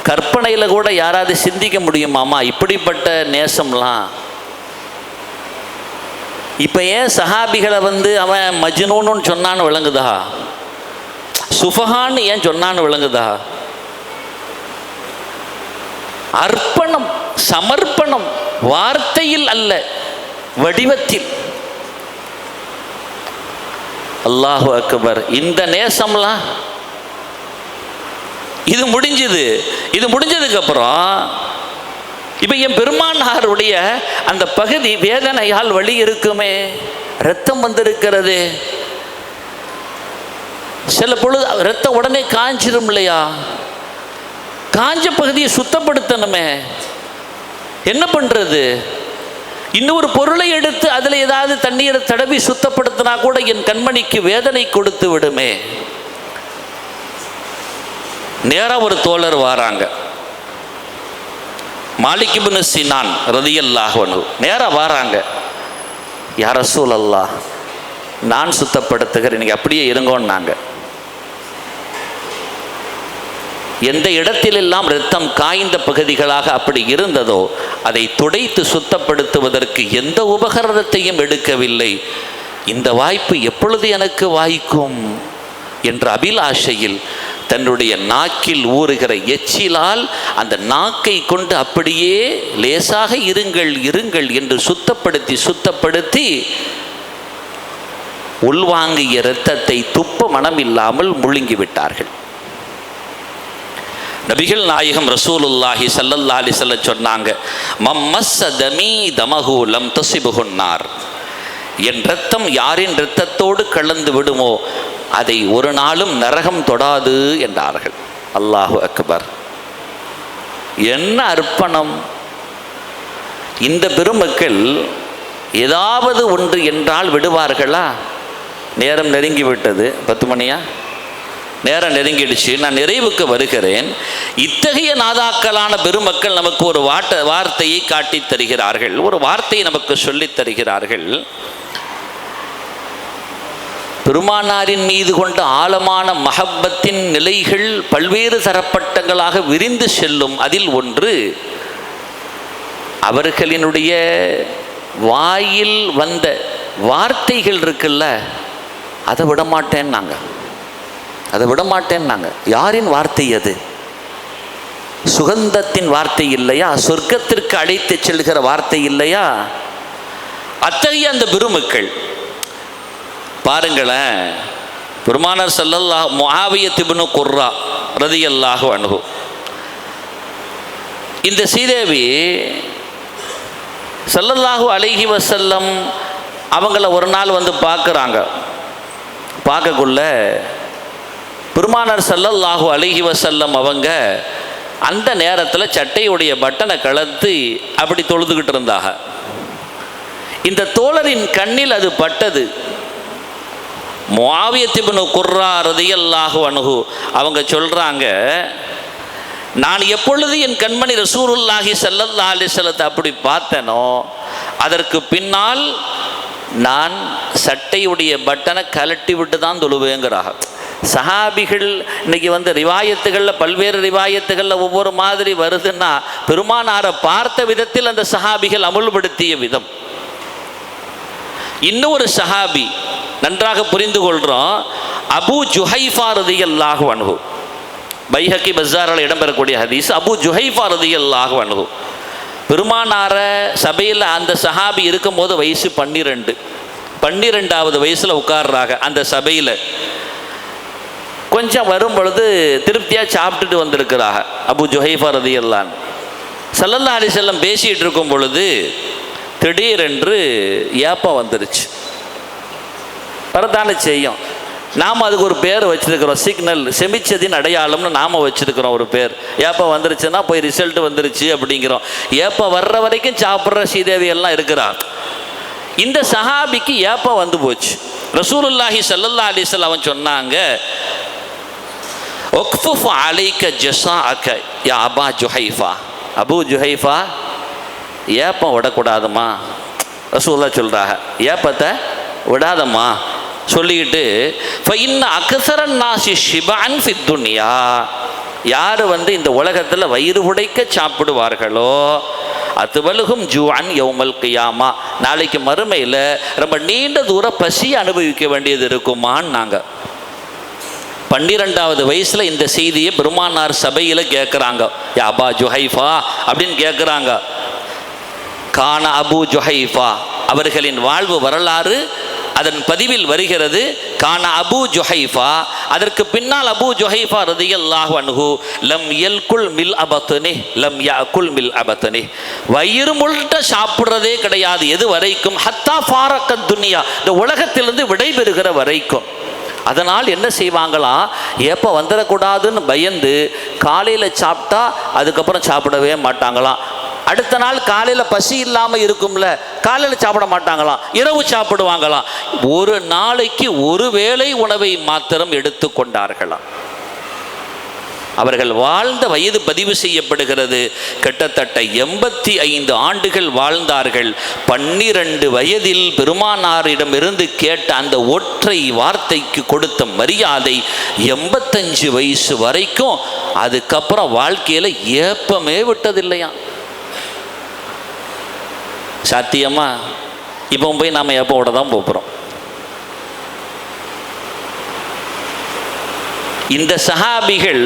கற்பனையில் கூட யாராவது சிந்திக்க முடியுமாமா இப்படிப்பட்ட நேசம்லாம்? இப்போ ஏன் சஹாபிகளை அவன் மஜ்னூன்னு சொன்னான்னு விளங்குதா? சுஃபஹான்னு ஏன் சொன்னான்னு விளங்குதா? அர்ப்பணம், சமர்ப்பணம், வார்த்தையில் அல்ல, வடிவத்தில். அல்லாஹு அக்பர். இந்த நேசம்லாம் இது முடிஞ்சது. இது முடிஞ்சதுக்கு அப்புறம் இப்போ என் பெருமானாருடைய அந்த பகுதி வேதனையால் வலி இருக்குமே, ரத்தம் வந்திருக்கிறது. சில பொழுது ரத்தம் உடனே காஞ்சிரும் இல்லையா? காஞ்ச பகுதியை சுத்தப்படுத்தணுமே, என்ன பண்றது? இன்னொரு பொருளை எடுத்து அதில் ஏதாவது தண்ணீரை தடவி சுத்தப்படுத்தினா கூட என் கண்மணிக்கு வேதனை கொடுத்து விடுமே. நேராக ஒரு தோழர் வாராங்க, மாலிக் இப்னு சினான் ரலியல்லாஹு அன்ஹு. நேராக வாராங்க, யா ரசூலல்லாஹ், நான் சுத்தப்படுத்துகிறேன், நீங்கள் அப்படியே இருங்கோன்னாங்க. எந்த இடத்திலெல்லாம் இரத்தம் காய்ந்த பகுதிகளாக அப்படி இருந்ததோ அதை துடைத்து சுத்தப்படுத்துவதற்கு எந்த உபகரணத்தையும் எடுக்கவில்லை. இந்த வாய்ப்பு எப்பொழுது எனக்கு வாய்க்கும் என்ற அபிலாஷையில் தன்னுடைய நாக்கில் ஊறுகிற எச்சிலால் அந்த நாக்கை கொண்டு அப்படியே லேசாக இருங்கள் இருங்கள் என்று சுத்தப்படுத்தி உள்வாங்கிய இரத்தத்தை துப்ப மனமில்லாமல் முழுங்கிவிட்டார்கள். நபிகள் நாயகம் ரசூலுல்லாஹி ஸல்லல்லாஹு அலைஹி வஸல்லம் சொன்னாங்க, மம்மஸ்ஸ தமீ தமஹு லம் தஸிபுஹுன்னார். என் இரத்தம் யாரின் இரத்தத்தோடு கலந்து விடுமோ அதை ஒரு நாளும் நரகம் தொடாது என்றார்கள். அல்லாஹு அக்பர். என்ன அர்ப்பணம்! இந்த பெருமக்கள் ஏதாவது ஒன்று என்றால் விடுவார்களா? நேரம் நெருங்கிவிட்டது, 10 மணியா? நேரம் நெருங்கிடுச்சு, நான் நிறைவுக்கு வருகிறேன். இத்தகைய நாதாக்களான பெருமக்கள் நமக்கு ஒரு வார்த்தையை காட்டித் தருகிறார்கள், ஒரு வார்த்தையை நமக்கு சொல்லித் தருகிறார்கள். பெருமானாரின் மீது கொண்ட ஆழமான மஹப்பத்தின் நிலைகள் பல்வேறு தரப்பட்டங்களாக விரிந்து செல்லும். அதில் ஒன்று, அவர்களினுடைய வாயில் வந்த வார்த்தைகள் இருக்குல்ல, அதை விடமாட்டேன்னாங்க. அதை விடமாட்டேன்னாங்க. யாரின் வார்த்தை அது? சுகந்தத்தின் வார்த்தை இல்லையா? சொர்க்கத்திற்கு அழைத்து செல்கிற வார்த்தை இல்லையா? அத்தகைய அந்த பெருமக்கள் பாருங்களேன். பெருமானார் ஸல்லல்லாஹு முஆவியத் இப்னு குர்ரா ரலியல்லாஹு அன்ஹு, இந்த சீதேவி ஸல்லல்லாஹு அலைஹி வஸல்லம் அவங்கள ஒரு நாள் பார்க்குறாங்க. பார்க்கக்குள்ள பெருமானார் ஸல்லல்லாஹு அலைஹி வஸல்லம் அவங்க அந்த நேரத்தில் சட்டையுடைய பட்டனை கலத்து அப்படி தொழுதுகிட்டு இருந்தாங்க. இந்த தோழரின் கண்ணில் அது பட்டது. முஆவியத் இப்னு குர்ரா ரலியல்லாஹு அன்ஹு அவங்க சொல்கிறாங்க, நான் எப்பொழுது என் கண்மணி ரசூலுல்லாஹி ஸல்லல்லாஹு அலைஹி வஸல்லத்தை அப்படி பார்த்தனோ அதற்கு பின்னால் நான் சட்டையுடைய பட்டனை கலட்டி விட்டு தான் தொழுவேங்கிறாங்க. சஹாபிகள் இன்னைக்கு ரிவாயத்துகளில் பல்வேறு ரிவாயத்துகளில் ஒவ்வொரு மாதிரி வருதுன்னா பெருமானாரை பார்த்த விதத்தில் அந்த சஹாபிகள் அமுல்படுத்திய விதம். இன்னொரு சஹாபி நன்றாக புரிந்து கொள்கிறோம், அபூ ஜுஹைஃபா ரலியல்லாஹு அன்ஹு, பைஹக்கி பஸாரில் இடம்பெறக்கூடிய ஹதீஸ். அபூ ஜுஹைஃபா ரலியல்லாஹு அன்ஹு பெருமானார சபையில் அந்த சஹாபி இருக்கும்போது வயசு 12வது வயசில் உட்கார்றாங்க. அந்த சபையில் கொஞ்சம் வரும் பொழுது திருப்தியாக சாப்பிட்டுட்டு வந்திருக்கிறாங்க அபூ ஜுஹைஃபா ரலியல்லாஹு. ஸல்லல்லாஹு அலைஹி வஸல்லம் பேசிகிட்டு இருக்கும் பொழுது திடீரென்று ஏப்பம் வந்துருச்சு. வரதானே செய்யும். நாம் அதுக்கு ஒரு பேர் வச்சுருக்கிறோம், சிக்னல், செமிச்சதின் அடையாளம்னு நாம் வச்சுருக்கிறோம் ஒரு பேர். ஏப்போ வந்துருச்சுன்னா போய் ரிசல்ட் வந்துருச்சு அப்படிங்கிறோம். ஏப்போ வர்ற வரைக்கும் சாப்பிட்ற ஸ்ரீதேவி எல்லாம் இருக்கிறார். இந்த சஹாபிக்கு ஏப்போ வந்து போச்சு. ரசூலுல்லாஹி ஸல்லல்லாஹு அலைஹி வஸல்லம் அவன் சொன்னாங்க, ஒக்ஃபுஃப் அலைக ஜஸாஅக யா அபா ஜுஹைஃபா. அபு ஜுஹைஃபா, ஏப்பம் விடக்கூடாதுமா. ரசூலுல்லாஹ் சொல்கிறாங்க, ஏப்பத்தை விடாதம்மா சொல்லிக்கிட்டு, ஃபஇன்ன அக்ஸரன் நாஸி ஷிபஅன் ஃபித் துன்யா, யார் இந்த உலகத்தில் வயிறு உடைக்க சாப்பிடுவார்களோ அத்துவலுகும் ஜூஅன் யௌமல் கியாமா, நாளைக்கு மறுமையில் ரொம்ப நீண்ட தூர பசி அனுபவிக்க வேண்டியது இருக்குமான்னு நாங்கள் 12வது வயசில் இந்த செய்தியை பெருமானார் சபையில் கேட்குறாங்க. யா அபா ஜுஹைஃபா அப்படின்னு கேட்குறாங்க. கான அபு ஜுஹைஃபா, அவர்களின் வாழ்வு வரலாறு அதன் பதிவில் வருகிறது. கான அபு ஜுஹைஃபா, அதற்கு பின்னால் அபு ஜுஹைஃபா ரதியல்லாஹு அன்ஹு லம் யல்குல் மில் அபத்னி லம் யாக்குல் மில் அபத்னி, வயிறு முழுட்ட சாப்பிட்றதே கிடையாது. எது வரைக்கும்? ஹத்தா ஃபாரக்கத் துன்யா, இந்த உலகத்திலிருந்து விடைபெறுகிற வரைக்கும். அதனால் என்ன செய்வாங்களாம், ஏப்போ வந்துடக்கூடாதுன்னு பயந்து காலையில் சாப்பிட்டா அதுக்கப்புறம் சாப்பிடவே மாட்டாங்களாம். அடுத்த நாள் காலையில் பசி இல்லாமல் இருக்கும்ல, காலையில் சாப்பிட மாட்டாங்களாம், இரவு சாப்பிடுவாங்களாம். ஒரு நாளைக்கு ஒரு வேளை உணவை மாத்திரம் எடுத்து கொண்டார்களாம். அவர்கள் வாழ்ந்த வயது பதிவு செய்யப்படுகிறது. கிட்டத்தட்ட 85 ஆண்டுகள் வாழ்ந்தார்கள். 12 வயதில் பெருமானாரிடமிருந்து கேட்ட அந்த ஒற்றை வார்த்தைக்கு கொடுத்த மரியாதை 85 வயசு வரைக்கும். அதுக்கப்புறம் வாழ்க்கையில் ஏப்பமே விட்டதில்லையா. சாத்தியமா? இப்போ போய் நாம் ஏப்போட தான் போகிறோம். இந்த சஹாபிகள்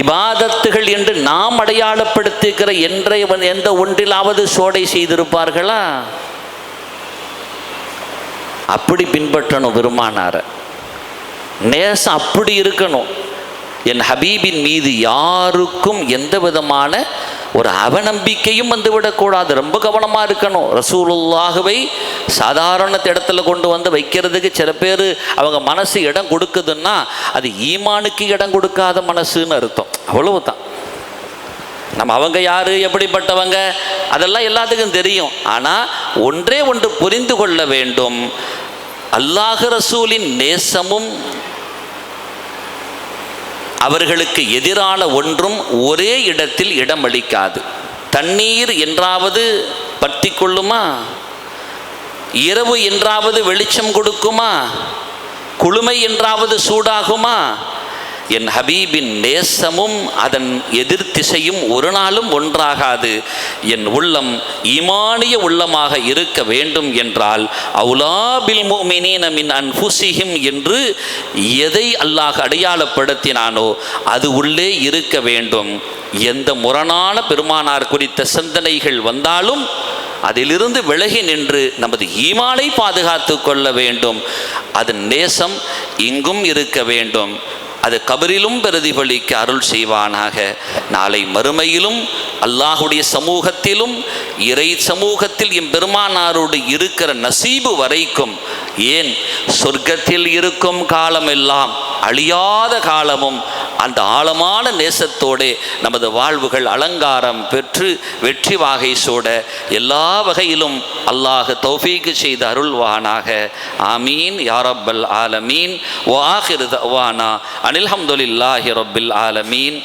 இபாதத்துகள் என்று நாம் அடையாளப்படுத்துகிற எந்த ஒன்றிலாவது சோடை செய்திருப்பார்களா? அப்படி பின்பற்றணும் பெருமானார. நேசம் அப்படி இருக்கணும். என் ஹபீபின் மீது யாருக்கும் எந்த விதமான ஒரு அவநம்பிக்கையும் வந்துவிடக்கூடாது. ரொம்ப கவனமாக இருக்கணும். ரசூலுல்லாஹுவை சாதாரண இடத்துல கொண்டு வைக்கிறதுக்கு சில பேர் அவங்க மனசு இடம் கொடுக்குதுன்னா அது ஈமானுக்கு இடம் கொடுக்காத மனசுன்னு அர்த்தம். அவ்வளவுதான். நம்ம அவங்க யார், எப்படிப்பட்டவங்க, அதெல்லாம் எல்லாத்துக்கும் தெரியும். ஆனால் ஒன்றே ஒன்று புரிந்து கொள்ள வேண்டும், அல்லாஹ் ரசூலின் நேசமும் அவர்களுக்கு எதிரான ஒன்றும் ஒரே இடத்தில் இடமளிக்காது. தண்ணீர் என்றாவது பற்றி கொள்ளுமா? இரவு என்றாவது வெளிச்சம் கொடுக்குமா? குளுமை என்றாவது சூடாகுமா? என் ஹபீபின் நேசமும் அதன் எதிர்த்திசையும் ஒரு நாளும் ஒன்றாகாது. என் உள்ளம் ஈமானிய உள்ளமாக இருக்க வேண்டும் என்றால் அவுலா பில் முஃமினீன மின் அன்ஃபுஸிஹிம் என்று எதை அல்லாஹ் அடையாளப்படுத்தினானோ அது உள்ளே இருக்க வேண்டும். எந்த முரணான பெருமானார் குறித்த சிந்தனைகள் வந்தாலும் அதிலிருந்து விலகி நின்று நமது ஈமானை பாதுகாத்து கொள்ள வேண்டும். அதன் நேசம் இங்கும் இருக்க வேண்டும். அது கபரிலும் பிரதிபலிக்க அருள் செய்வானாக. நாளை மறுமையிலும் அல்லாஹுடைய சமூகத்திலும் இறை சமூகத்தில் எம்பெருமானாரோடு இருக்கிற நசீபு வரைக்கும், ஏன் சொர்க்கத்தில் இருக்கும் காலமெல்லாம் அழியாத காலமும் அந்த ஆழமான நேசத்தோடு நமது வாழ்வுகள் அலங்காரம் பெற்று வெற்றி வாகை சூட எல்லா வகையிலும் அல்லாஹ் தௌஃபீக் செய்து அருள்வானாக. ஆமீன் யா ரப்பல் ஆலமீன். வ ஆகிரு தஅவானா அனில் ஹம்துலில்லாஹி ரப்பில் ஆலமீன்.